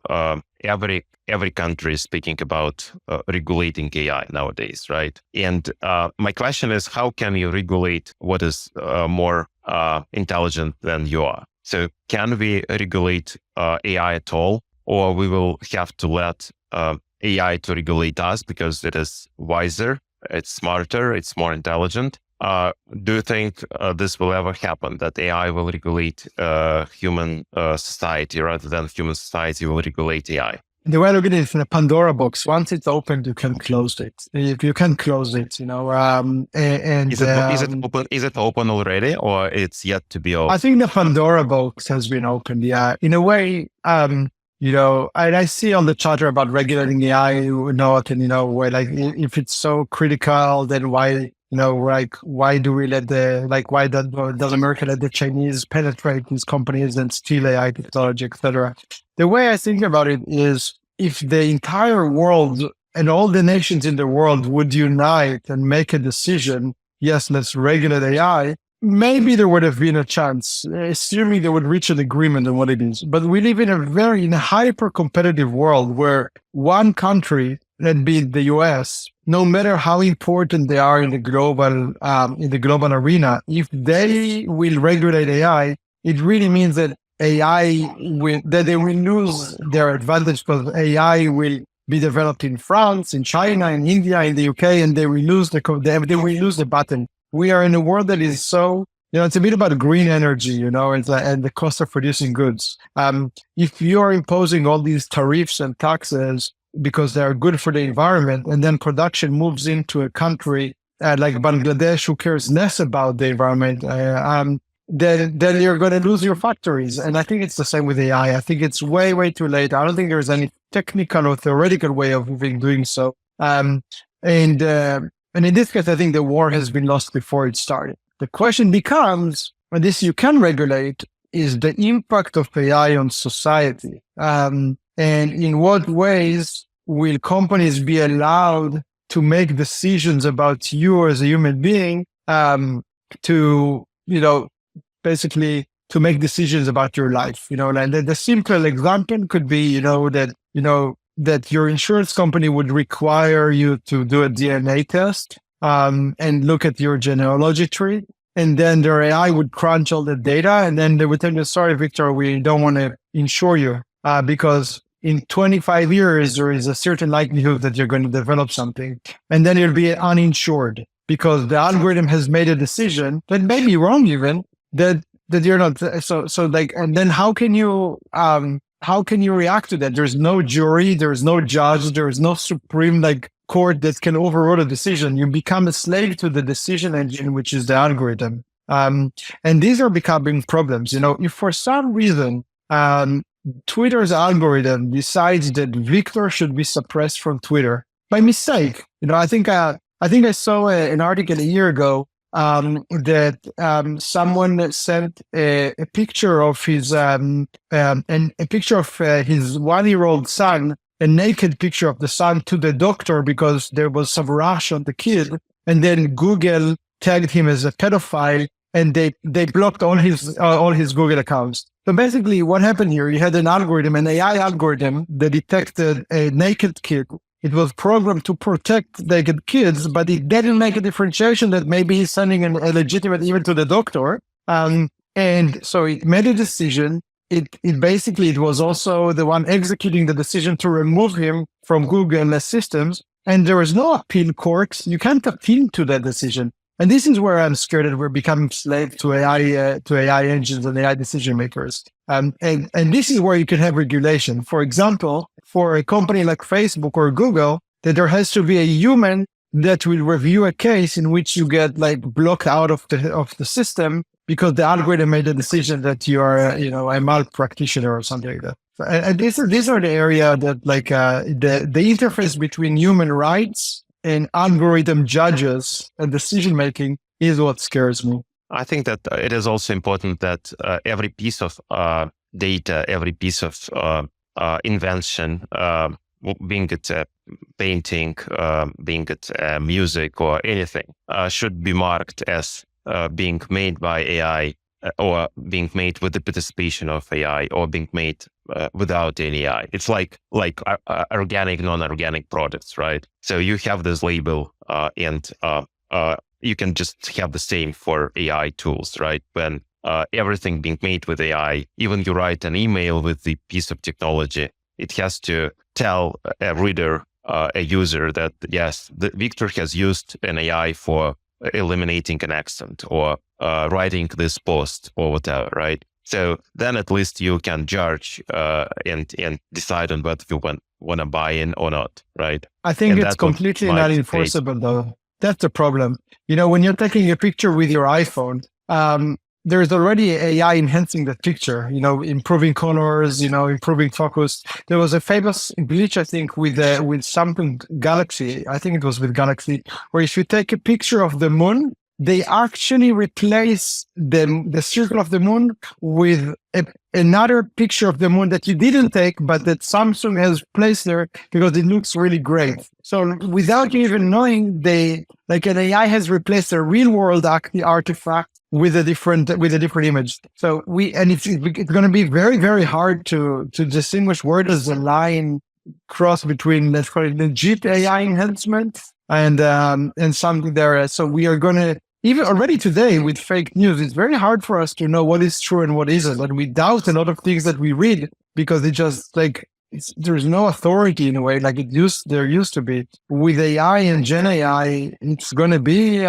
every country is speaking about regulating AI nowadays, right? And my question is, how can you regulate what is more intelligent than you are? So can we regulate AI at all, or we will have to let AI to regulate us because it is wiser, it's smarter, it's more intelligent? Do you think this will ever happen, that AI will regulate human society rather than human society will regulate AI? The way I look at it is in a Pandora box. Once it's opened, you can close it. If you can close it, Is it open? Is it open already, or it's yet to be open? I think the Pandora box has been opened. Yeah, in a way, and I see on the charter about regulating AI, where like if it's so critical, then why? Why do we why does America let the Chinese penetrate these companies and steal AI technology, etc.? The way I think about it is, if the entire world and all the nations in the world would unite and make a decision, yes, let's regulate AI, maybe there would have been a chance, assuming they would reach an agreement on what it is. But we live in a hyper competitive world where one country, that be the US, no matter how important they are in the global arena, if they will regulate AI, it really means that that they will lose their advantage, because AI will be developed in France, in China, in India, in the UK, and they will lose they will lose the battle. We are in a world that is so, it's a bit about green energy, and the cost of producing goods. If you are imposing all these tariffs and taxes because they are good for the environment, and then production moves into a country like Bangladesh, who cares less about the environment, then you're going to lose your factories. And I think it's the same with AI. I think it's way, way too late. I don't think there's any technical or theoretical way of doing so. And in this case, I think the war has been lost before it started. The question becomes, and this you can regulate, is the impact of AI on society. And in what ways will companies be allowed to make decisions about you as a human being, to, basically to make decisions about your life, like the simple example could be, that your insurance company would require you to do a DNA test, and look at your genealogy tree. And then their AI would crunch all the data. And then they would tell you, sorry, Victor, we don't want to insure you, because in 25 years, there is a certain likelihood that you're going to develop something. And then you'll be uninsured because the algorithm has made a decision that may be wrong even, that you're not. And then how can you react to that? There's no jury, there's no judge, there's no supreme court that can overrule a decision. You become a slave to the decision engine, which is the algorithm. And these are becoming problems. If for some reason, Twitter's algorithm decides that Victor should be suppressed from Twitter by mistake, I think I saw an article a year ago, that someone sent a picture of his and a picture of his 1-year-old son, a naked picture of the son, to the doctor because there was some rash on the kid, and then Google tagged him as a pedophile, and they blocked all his Google accounts. So basically, what happened here? You had an AI algorithm that detected a naked kid. It was programmed to protect naked kids, but it didn't make a differentiation that maybe he's sending a legitimate email to the doctor. And so it made a decision. It was also the one executing the decision to remove him from Google systems. And there is no appeal court. You can't appeal to that decision. And this is where I'm scared that we're becoming slave to AI engines and AI decision makers. And this is where you can have regulation. For example, for a company like Facebook or Google, that there has to be a human that will review a case in which you get blocked out of the system because the algorithm made a decision that you are a malpractitioner or something like that. And these are the area that the interface between human rights and algorithm judges and decision making is what scares me. I think that it is also important that every piece of data, every piece of invention, being it painting, being it music or anything, should be marked as being made by AI or being made with the participation of AI, or being made without any AI. It's like organic, non-organic products, right? So you have this label, and you can just have the same for AI tools, right? When everything being made with AI, even you write an email with the piece of technology, it has to tell a reader, a user, that yes, Victor has used an AI for eliminating an accent, or writing this post, or whatever, right? So then at least you can judge and decide on whether you want to buy in or not, right? I think And it's that's what completely might not create. enforceable, though. That's the problem. When you're taking a picture with your iPhone, there's already AI enhancing that picture, improving colors, improving focus. There was a famous glitch, I think, with Samsung Galaxy. I think it was with Galaxy, where if you take a picture of the moon, they actually replace the circle of the moon with another picture of the moon that you didn't take, but that Samsung has placed there because it looks really great. So without you even knowing, an AI has replaced a real world artifact with a different image. So it's going to be very, very hard to distinguish where does the line cross between, let's call it, legit AI enhancement and something there. So we are going to, even already today with fake news, it's very hard for us to know what is true and what isn't. And we doubt a lot of things that we read because it just there's no authority in a way like there used to be. With AI and Gen AI, it's going to be,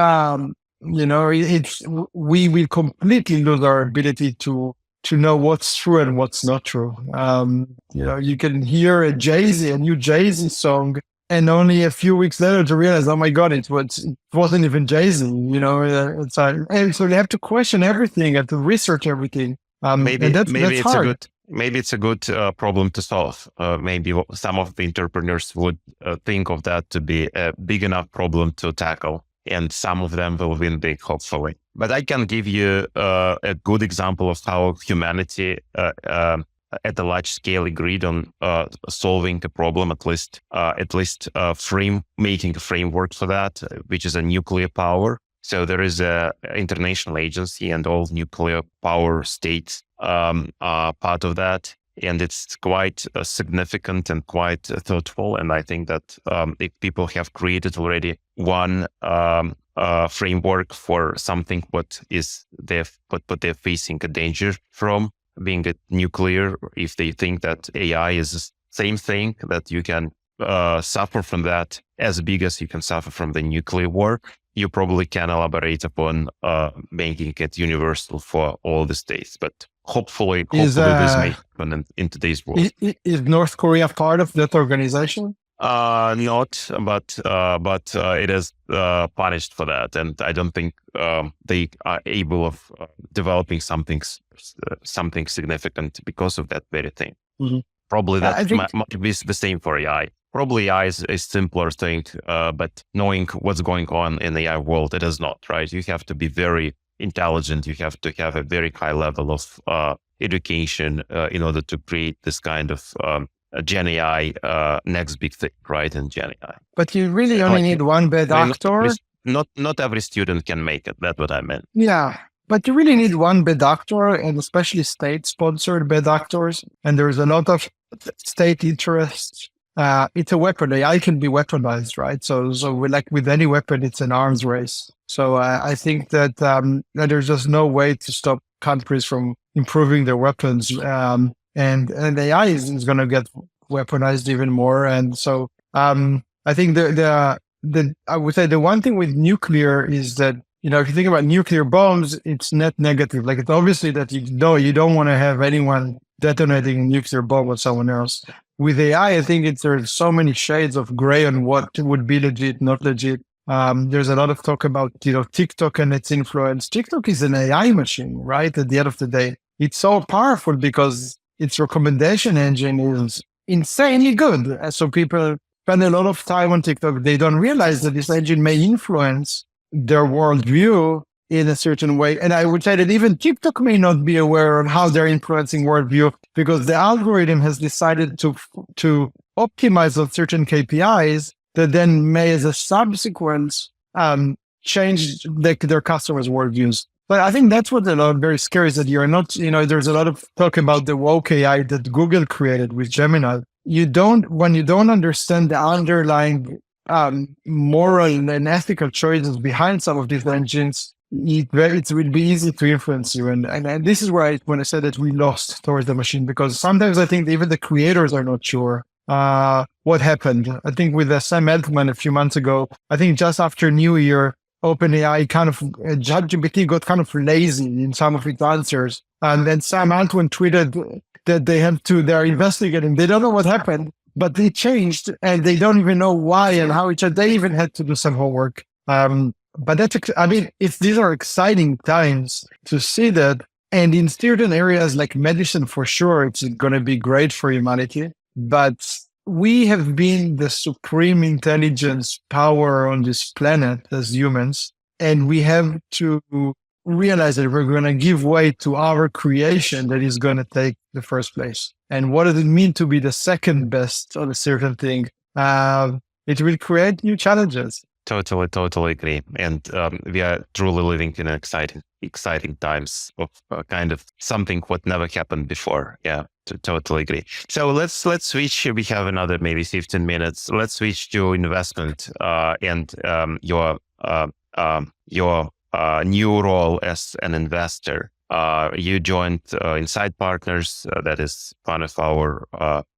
we will completely lose our ability to know what's true and what's not true. You can hear a new Jay-Z song, and only a few weeks later to realize, oh my God, it wasn't even Jay-Z, and so they have to question everything and to research everything. Maybe that's it's hard. Maybe it's a good problem to solve. Maybe some of the entrepreneurs would think of that to be a big enough problem to tackle, and some of them will win big, hopefully. But I can give you a good example of how humanity at a large scale agreed on solving a problem, at least making a framework for that, which is a nuclear power. So there is a international agency, and all nuclear power states are part of that. And it's quite significant and quite thoughtful. And I think that if people have created already one framework for something what they're facing a danger from, being a nuclear, if they think that AI is the same thing, that you can suffer from that as big as you can suffer from the nuclear war, you probably can elaborate upon making it universal for all the states. But hopefully this may happen in today's world. Is North Korea part of that organization? Not, but it is punished for that, and I don't think they are able of developing something significant because of that very thing. Mm-hmm. Probably that might be the same for AI. Probably AI is a simpler thing, but knowing what's going on in the AI world, it is not, right? You have to be very intelligent. You have to have a very high level of education in order to create this kind of Gen AI next big thing, right? In Gen AI. But you really only need one bad actor. Not every student can make it. That's what I meant. Yeah. But you really need one bad actor, and especially state-sponsored bad actors. And there's a lot of state interest. It's a weapon. AI can be weaponized, right? So like with any weapon, it's an arms race. So I think that there's just no way to stop countries from improving their weapons. And AI is going to get weaponized even more. And so I think I would say the one thing with nuclear is that, if you think about nuclear bombs, it's net negative. Like, it's obviously that you don't want to have anyone detonating a nuclear bomb with someone else. With AI, I think there's so many shades of gray on what would be legit, not legit. There's a lot of talk about, TikTok and its influence. TikTok is an AI machine, right? At the end of the day, it's so powerful because its recommendation engine is insanely good. And so people spend a lot of time on TikTok. They don't realize that this engine may influence their worldview in a certain way. And I would say that even TikTok may not be aware of how they're influencing worldview, because the algorithm has decided to optimize on certain KPIs that then may, as a subsequence, change their customers' worldviews. But I think that's what a lot very scary is that you're not, there's a lot of talk about the woke AI that Google created with Gemini. When you don't understand the underlying moral and ethical choices behind some of these engines, it will be easy to influence you. And this is where when I said that we lost towards the machine, because sometimes I think even the creators are not sure what happened. I think with Sam Altman a few months ago, I think just after New Year, OpenAI ChatGPT got kind of lazy in some of its answers. And then Sam Altman tweeted that they're investigating. They don't know what happened, but they changed and they don't even know why and how they even had to do some homework. But these are exciting times to see that. And in certain areas like medicine, for sure, it's going to be great for humanity. But we have been the supreme intelligence power on this planet as humans. And we have to realize that we're going to give way to our creation that is going to take the first place. And what does it mean to be the second best on a certain thing? It will create new challenges. Totally agree. And we are truly living in exciting times of kind of something what never happened before. Yeah, totally agree. So let's switch. We have another maybe 15 minutes. Let's switch to investment and your new role as an investor. You joined Inside Partners. That is one of our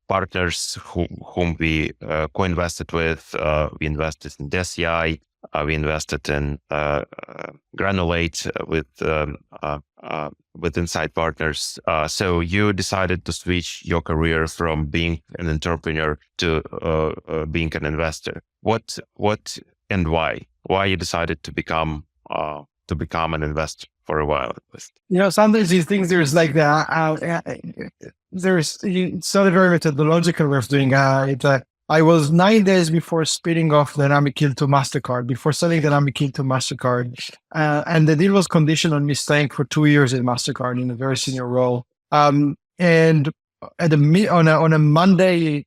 partners whom we co-invested with. We invested in DCI. We invested in Granulate with Inside Partners. So you decided to switch your career from being an entrepreneur to being an investor. What and why? Why you decided to become an investor for a while at least? Sometimes these things, there's like it's not a very methodological way of doing it. I was 9 days before spinning off Dynamic Yield to MasterCard, before selling Dynamic Yield to MasterCard. And the deal was conditioned on me staying for 2 years at MasterCard in a very senior role. And on a Monday,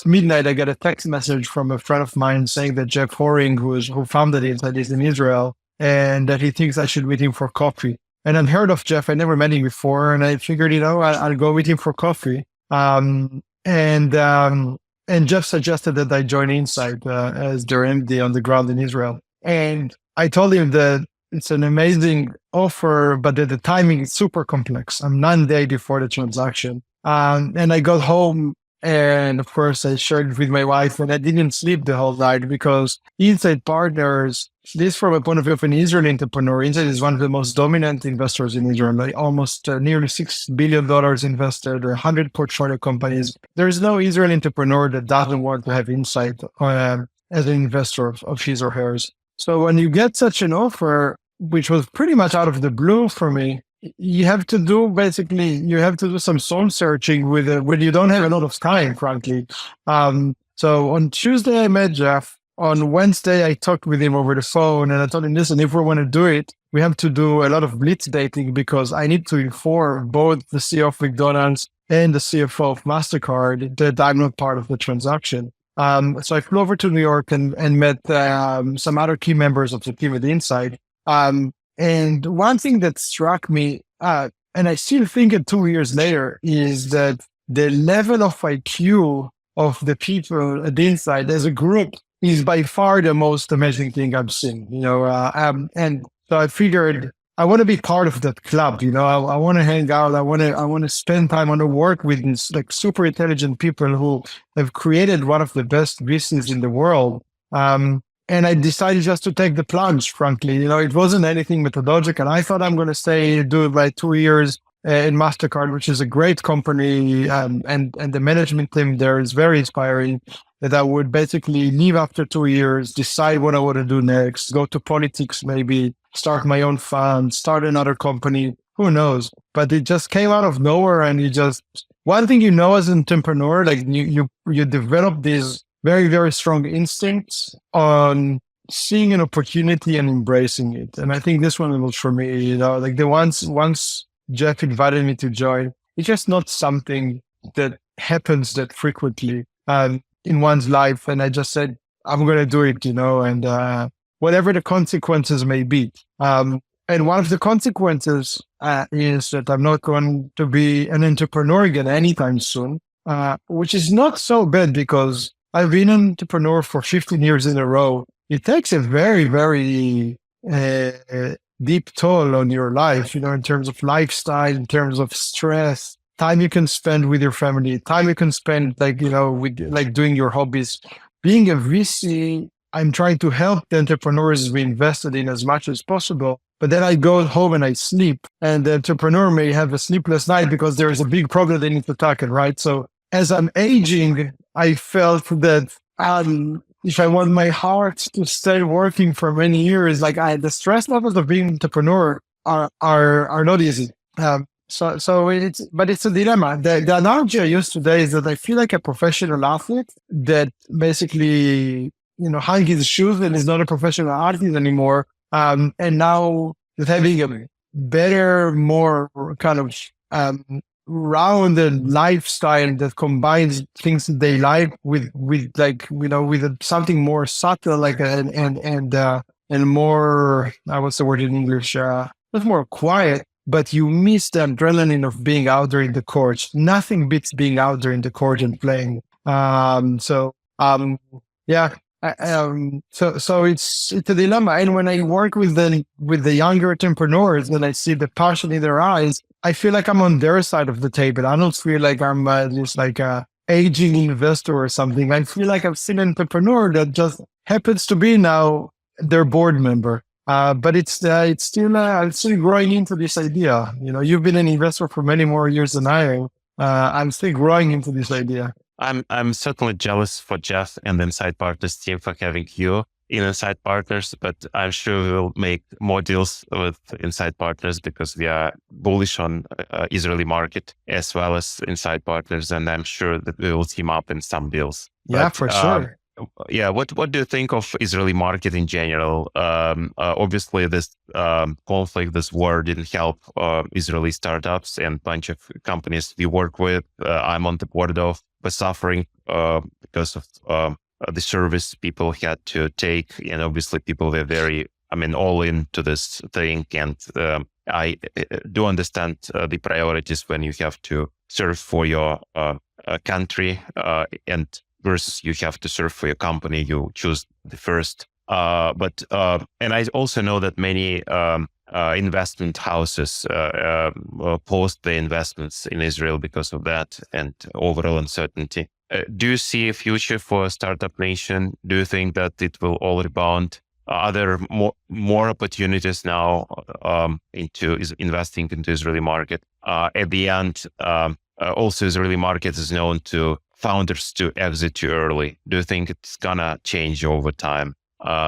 midnight, I got a text message from a friend of mine saying that Jeff Horing, who founded it, is in Israel, and that he thinks I should meet him for coffee. And I've heard of Jeff. I never met him before. And I figured, I'll go meet him for coffee. And Jeff suggested that I join Insight as their MD on the ground in Israel. And I told him that it's an amazing offer, but that the timing is super complex. I'm 9 days before the transaction. And I got home, and of course I shared it with my wife, and I didn't sleep the whole night because Insight Partners, this from a point of view of an Israeli entrepreneur, Insight is one of the most dominant investors in Israel, like almost nearly $6 billion invested, or 100 portfolio companies. There's no Israeli entrepreneur that doesn't want to have Insight as an investor of his or hers. So when you get such an offer, which was pretty much out of the blue for me, you have to do some soul searching when you don't have a lot of time, frankly. So on Tuesday, I met Jeff. On Wednesday, I talked with him over the phone, and I told him, listen, if we want to do it, we have to do a lot of blitz dating because I need to inform both the CEO of McDonald's and the CFO of MasterCard that I'm not part of the transaction. So I flew over to New York and met some other key members of the team at Inside. And one thing that struck me, and I still think it 2 years later, is that the level of IQ of the people at Inside as a group is by far the most amazing thing I've seen, and so I figured I want to be part of that club, I want to hang out. I want to spend time, I want to work with these like super intelligent people who have created one of the best VCs in the world. And I decided just to take the plunge, frankly. It wasn't anything methodological. I thought I'm going to do my 2 years in MasterCard, which is a great company. And the management team there is very inspiring, that I would basically leave after 2 years, decide what I want to do next, go to politics, maybe start my own fund, start another company. Who knows? But it just came out of nowhere. And one thing as an entrepreneur, like you develop these very, very strong instincts on seeing an opportunity and embracing it. And I think this one was for me, like once Jeff invited me to join, it's just not something that happens that frequently in one's life. And I just said, I'm going to do it, and whatever the consequences may be. and one of the consequences is that I'm not going to be an entrepreneur again anytime soon, which is not so bad because I've been an entrepreneur for 15 years in a row. It takes a very, very deep toll on your life, in terms of lifestyle, in terms of stress, time you can spend with your family, time you can spend with doing your hobbies. Being a VC, I'm trying to help the entrepreneurs be invested in as much as possible. But then I go home and I sleep, and the entrepreneur may have a sleepless night because there is a big problem they need to tackle, right? So as I'm aging, I felt that if I want my heart to stay working for many years, the stress levels of being an entrepreneur are not easy. So it's a dilemma. The analogy I use today is that I feel like a professional athlete that basically, hung his shoes and is not a professional athlete anymore. And now that having a better, more kind of rounded lifestyle that combines things that they like with something more subtle, and more, what's the word in English? Not more quiet, but you miss the adrenaline of being out there in the court. Nothing beats being out there in the court and playing. Yeah. So it's a dilemma. And when I work with the younger entrepreneurs and I see the passion in their eyes, I feel like I'm on their side of the table. I don't feel like I'm just like a aging investor or something. I feel like I'm still an entrepreneur that just happens to be now their board member. But it's still I'm still growing into this idea. You've been an investor for many more years than I am. I'm still growing into this idea. I'm certainly jealous for Jeff and the Insight Partners team for having you in Insight Partners, but I'm sure we'll make more deals with Insight Partners because we are bullish on Israeli market as well as Insight Partners, and I'm sure that we will team up in some deals. Yeah, for sure. Yeah, what do you think of Israeli market in general? Obviously, this conflict, this war didn't help Israeli startups and a bunch of companies we work with. I'm on the board of, were suffering because of the service people had to take, and obviously people were all into this thing. And I do understand the priorities when you have to serve for your country and versus you have to serve for your company, you choose the first. And I also know that many investment houses paused their investments in Israel because of that and overall uncertainty. Do you see a future for Startup Nation? Do you think that it will all rebound? Are there more opportunities now into investing into Israeli market? At the end, also Israeli market is known to founders to exit too early. Do you think it's gonna change over time?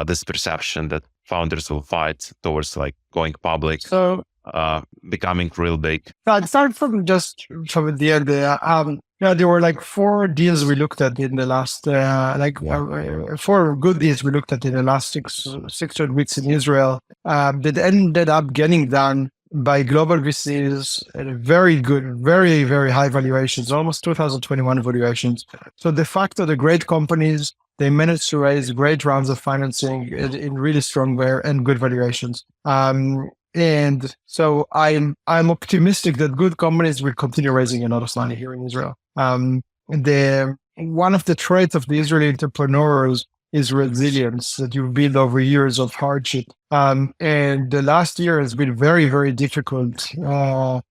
This perception that founders will fight towards going public, becoming real big. Start from the end. There were 4 deals we looked at in the last 4 good deals we looked at in the last 6 weeks in Israel that ended up getting done by global VCs at a very good, very, very high valuations, almost 2021 valuations. So de facto, the great companies, they managed to raise great rounds of financing in really strong and good valuations. And so I'm optimistic that good companies will continue raising a lot of money here in Israel. One of the traits of the Israeli entrepreneurs is resilience that you build over years of hardship. And the last year has been very, very difficult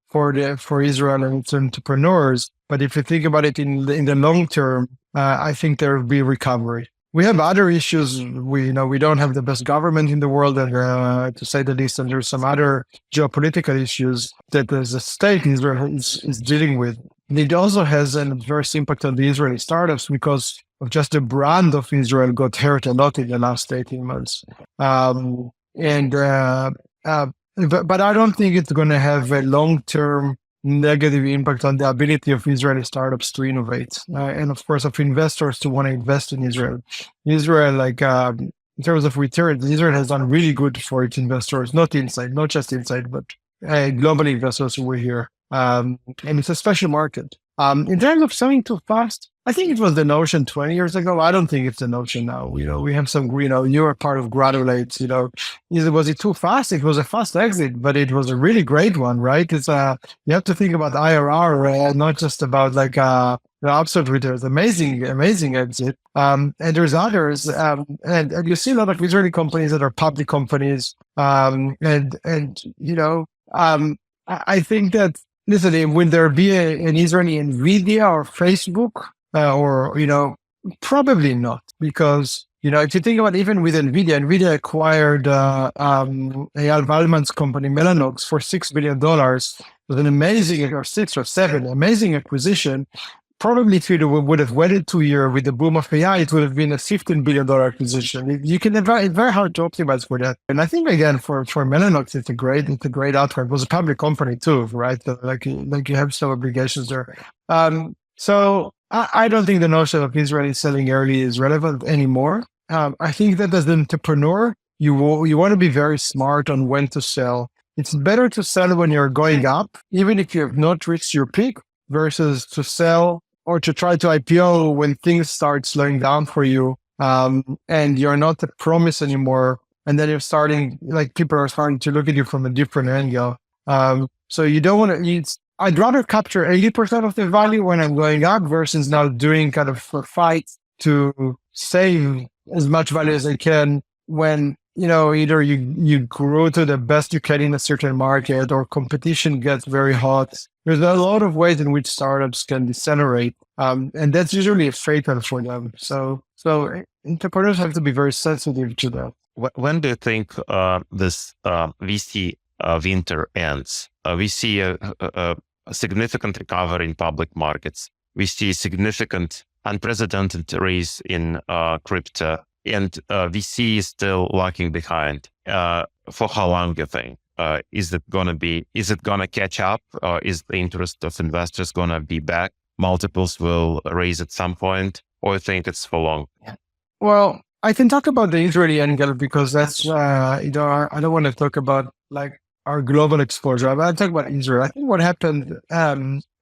for Israel and its entrepreneurs. But if you think about it in the long term, I think there will be recovery. We have other issues. We don't have the best government in the world, and to say the least, and there's some other geopolitical issues that as a state Israel is dealing with. And it also has an adverse impact on the Israeli startups because of just the brand of Israel got hurt a lot in the last 18 months. But I don't think it's going to have a long-term negative impact on the ability of Israeli startups to innovate. And of course, of investors to want to invest in Israel. Israel, in terms of returns, Israel has done really good for its investors, not just inside, but global investors who were here. And it's a special market. In terms of selling too fast, I think it was the notion 20 years ago. I don't think it's the notion now. We have some, you were part of Granulates, was it too fast? It was a fast exit, but it was a really great one, right? You have to think about IRR, not just about like, the absolute returns. Amazing exit. And there's others. And you see a lot of Israeli companies that are public companies. I think that, listen, will there be an Israeli NVIDIA or Facebook? Probably not, because, if you think about even with NVIDIA acquired Eyal Valman's company, Mellanox, for $6 billion. It was an amazing, or 6 or 7, amazing acquisition. Probably if you would have waited 2 years with the boom of AI, it would have been a $15 billion acquisition. It's very hard to optimize for that. And I think, again, for Mellanox, it's a great outcome. It was a public company too, right? Like you have some obligations there. So I don't think the notion of Israeli selling early is relevant anymore. I think that as an entrepreneur, you want to be very smart on when to sell. It's better to sell when you're going up, even if you have not reached your peak, versus to sell or to try to IPO when things start slowing down for you, and you're not a promise anymore. And then people are starting to look at you from a different angle. So you don't want to, I'd rather capture 80% of the value when I'm going up versus now doing kind of a fight to save as much value as I can when, either you grow to the best you can in a certain market or competition gets very hot. There's a lot of ways in which startups can decelerate. And that's usually a fatal for them. So entrepreneurs have to be very sensitive to that. When do you think this VC winter ends? We see a significant recovery in public markets. We see significant unprecedented raise in crypto, and VC is still lagging behind. For how long do you think? Is it going to catch up? Is the interest of investors going to be back? Multiples will raise at some point, or you think it's for long? Well, I can talk about the Israeli angle because that's, I don't want to talk about like our global exposure. I'll talk about Israel. I think what happened,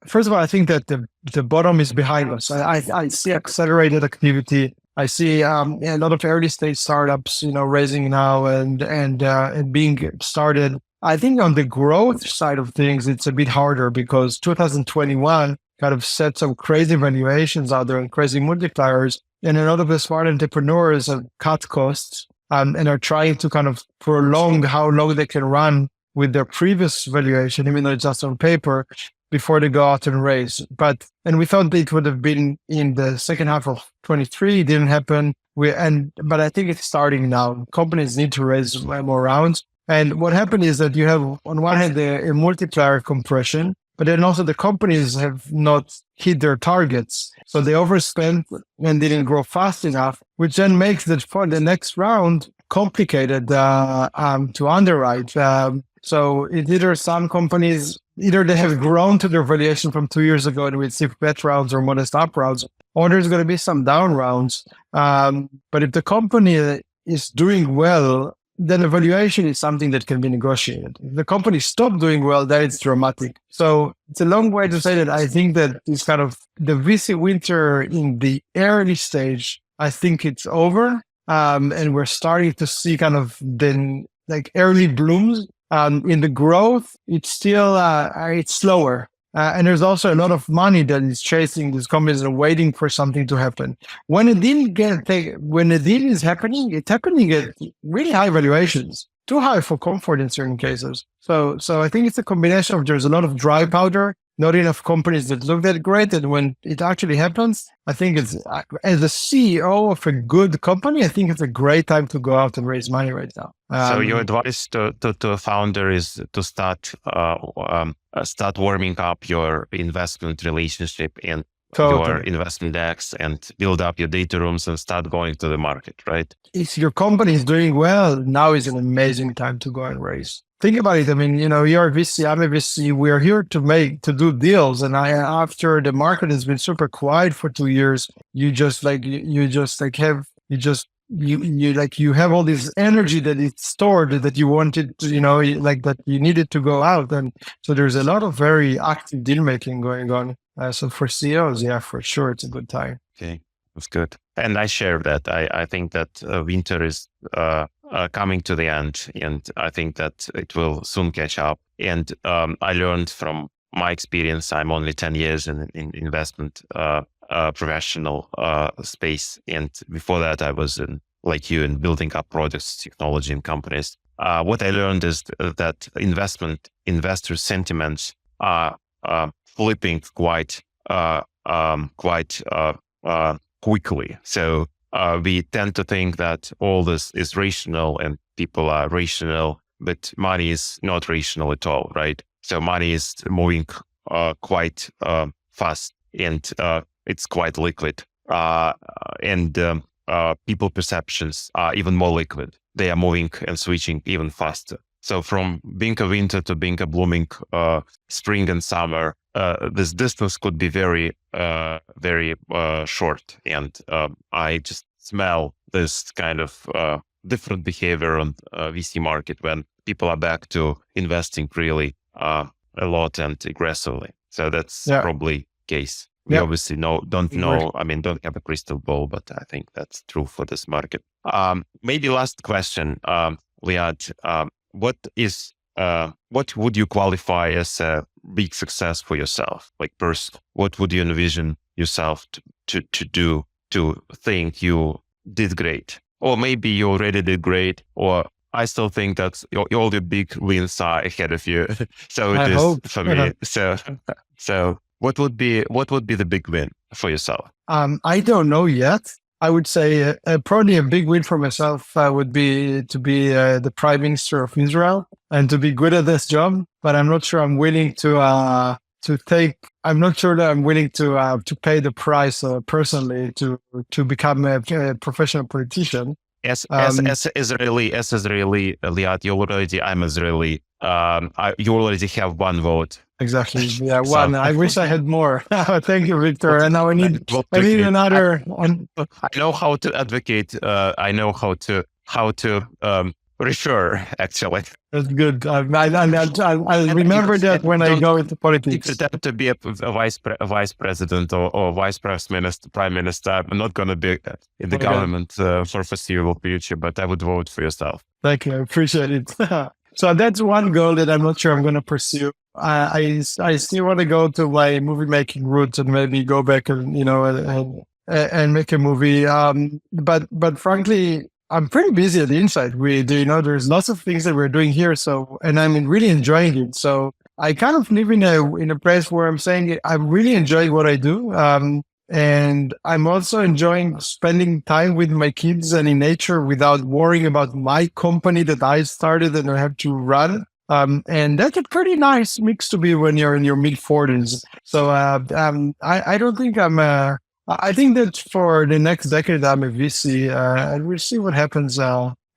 first of all, I think that the bottom is behind us. I see accelerated activity. I see a lot of early stage startups, raising now and being started. I think on the growth side of things, it's a bit harder because 2021 kind of set some crazy valuations out there and crazy multipliers. And a lot of the smart entrepreneurs have cut costs and are trying to kind of prolong how long they can run with their previous valuation, even though it's just on paper, before they go out and raise. And we thought it would have been in the second half of 23. It didn't happen. But I think it's starting now. Companies need to raise more rounds. And what happened is that you have, on one hand, a multiplier compression, but then also the companies have not hit their targets. So they overspent and didn't grow fast enough, which then makes the next round complicated to underwrite. So it's either some companies, either they have grown to their valuation from 2 years ago and we see bet rounds or modest up rounds, or there's going to be some down rounds. But if the company is doing well, then the valuation is something that can be negotiated. If the company stopped doing well, then it's dramatic. So it's a long way to say that I think that it's kind of the VC winter in the early stage, I think it's over. And we're starting to see kind of then like early blooms. In the growth, it's still, it's slower. And there's also a lot of money that is chasing these companies and waiting for something to happen. When a deal is happening, it's happening at really high valuations, too high for comfort in certain cases. So I think it's a combination of there's a lot of dry powder, not enough companies that look that great. And when it actually happens, I think it's, as a CEO of a good company, I think it's a great time to go out and raise money right now. So your advice to a founder is to start warming up your investment relationship and your investment decks and build up your data rooms and start going to the market, right? If your company is doing well, now is an amazing time to go and raise. Think about it. I mean, you're a VC, I'm a VC. We're here to do deals. And after the market has been super quiet for 2 years, you just you have all this energy that is stored that you wanted to, like that you needed to go out. And so there's a lot of very active deal making going on. So for CEOs, yeah, for sure, it's a good time. Okay, that's good. And I share that. I think that winter is coming to the end, and I think that it will soon catch up. And I learned from my experience. I'm only 10 years in investment professional space. And before that, I was like you in building up products, technology and companies. What I learned is that investor sentiments are flipping quite quickly. So we tend to think that all this is rational and people are rational, but money is not rational at all, right? So money is moving quite fast, and it's quite liquid. And people perceptions are even more liquid. They are moving and switching even faster. So from being a winter to being a blooming spring and summer, this distance could be very short. And I just smell this kind of different behavior on VC market when people are back to investing really a lot and aggressively. So that's probably the case. We obviously don't know. I mean, don't have a crystal ball, but I think that's true for this market. Maybe last question, Liad. What would you qualify as a big success for yourself? Like personal, what would you envision yourself to do, to think you did great? Or maybe you already did great, or I still think that all the big wins are ahead of you. So it is for me. So what would be the big win for yourself? I don't know yet. I would say probably a big win for myself would be to be the Prime Minister of Israel and to be good at this job. But I'm not sure I'm willing to take. I'm not sure that I'm willing to pay the price personally to become a professional politician. As Israeli, Liad, I'm Israeli. You already have one vote. Exactly. Yeah, one. I wish I had more. Thank you, Victor. And now I need another. I know how to advocate. I know how to refer. Actually, that's good. I'll remember that when I go into politics. If it to be a vice president or vice prime minister, I'm not going to be in the government for foreseeable future. But I would vote for yourself. Thank you. I appreciate it. So that's one goal that I'm not sure I'm going to pursue. I still want to go to my movie making roots and maybe go back and make a movie. But frankly, I'm pretty busy at the inside. There's lots of things that we're doing here. So, and I'm really enjoying it. So I kind of live in a place where I'm saying I'm really enjoying what I do. And I'm also enjoying spending time with my kids and in nature without worrying about my company that I started and I have to run. And that's a pretty nice mix to be when you're in your mid 40s. So, I don't think I think that for the next decade, I'm a VC, and we'll see what happens,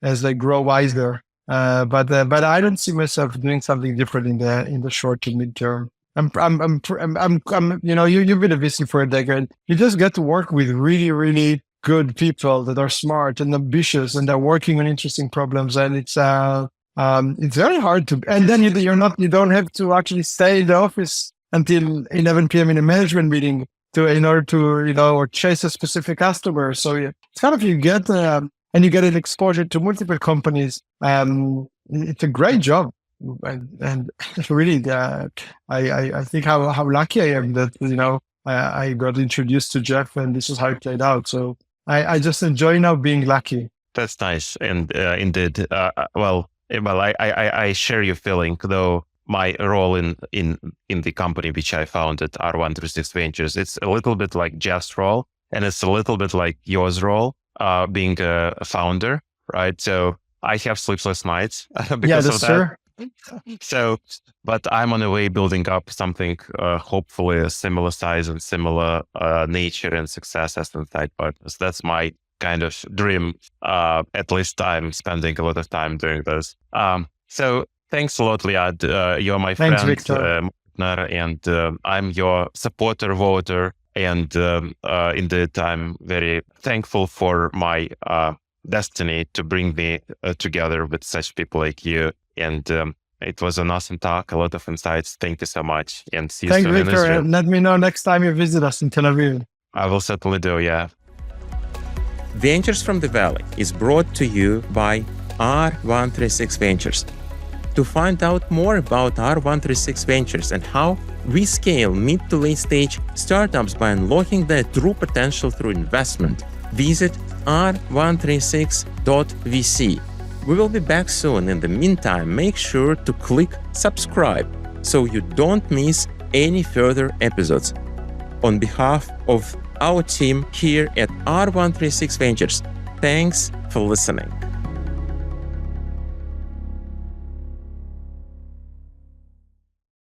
as they grow wiser. But I don't see myself doing something different in the short to mid term. You've been a VC for a decade. You just get to work with really, really good people that are smart and ambitious and are working on interesting problems. And it's very hard to, and then you don't have to actually stay in the office until 11 p.m. in a management meeting in order to, or chase a specific customer. So it's kind of, you get an exposure to multiple companies. It's a great job. And really, I think how lucky I am that, I got introduced to Jeff and this is how it played out. So I just enjoy now being lucky. That's nice. And indeed, I share your feeling, though my role in the company which I founded, R136 Ventures, it's a little bit like Jeff's role, and it's a little bit like yours role, being a founder, right? So I have sleepless nights because of that. Sure. So, but I'm on the way building up something, hopefully a similar size and similar nature and success as Inside Partners. That's my kind of dream. At least I'm spending a lot of time doing this. So thanks a lot, Liad. You're my friend, Victor. And I'm your supporter, voter. And indeed, I'm very thankful for my destiny to bring me together with such people like you. And it was an awesome talk, a lot of insights. Thank you so much. And see you Thanks, soon in Victor. Israel. And let me know next time you visit us in Tel Aviv. I will certainly do, yeah. Ventures from the Valley is brought to you by R136 Ventures. To find out more about R136 Ventures and how we scale mid to late stage startups by unlocking their true potential through investment, visit r136.vc. We will be back soon. In the meantime, make sure to click subscribe so you don't miss any further episodes. On behalf of our team here at R136 Ventures, thanks for listening.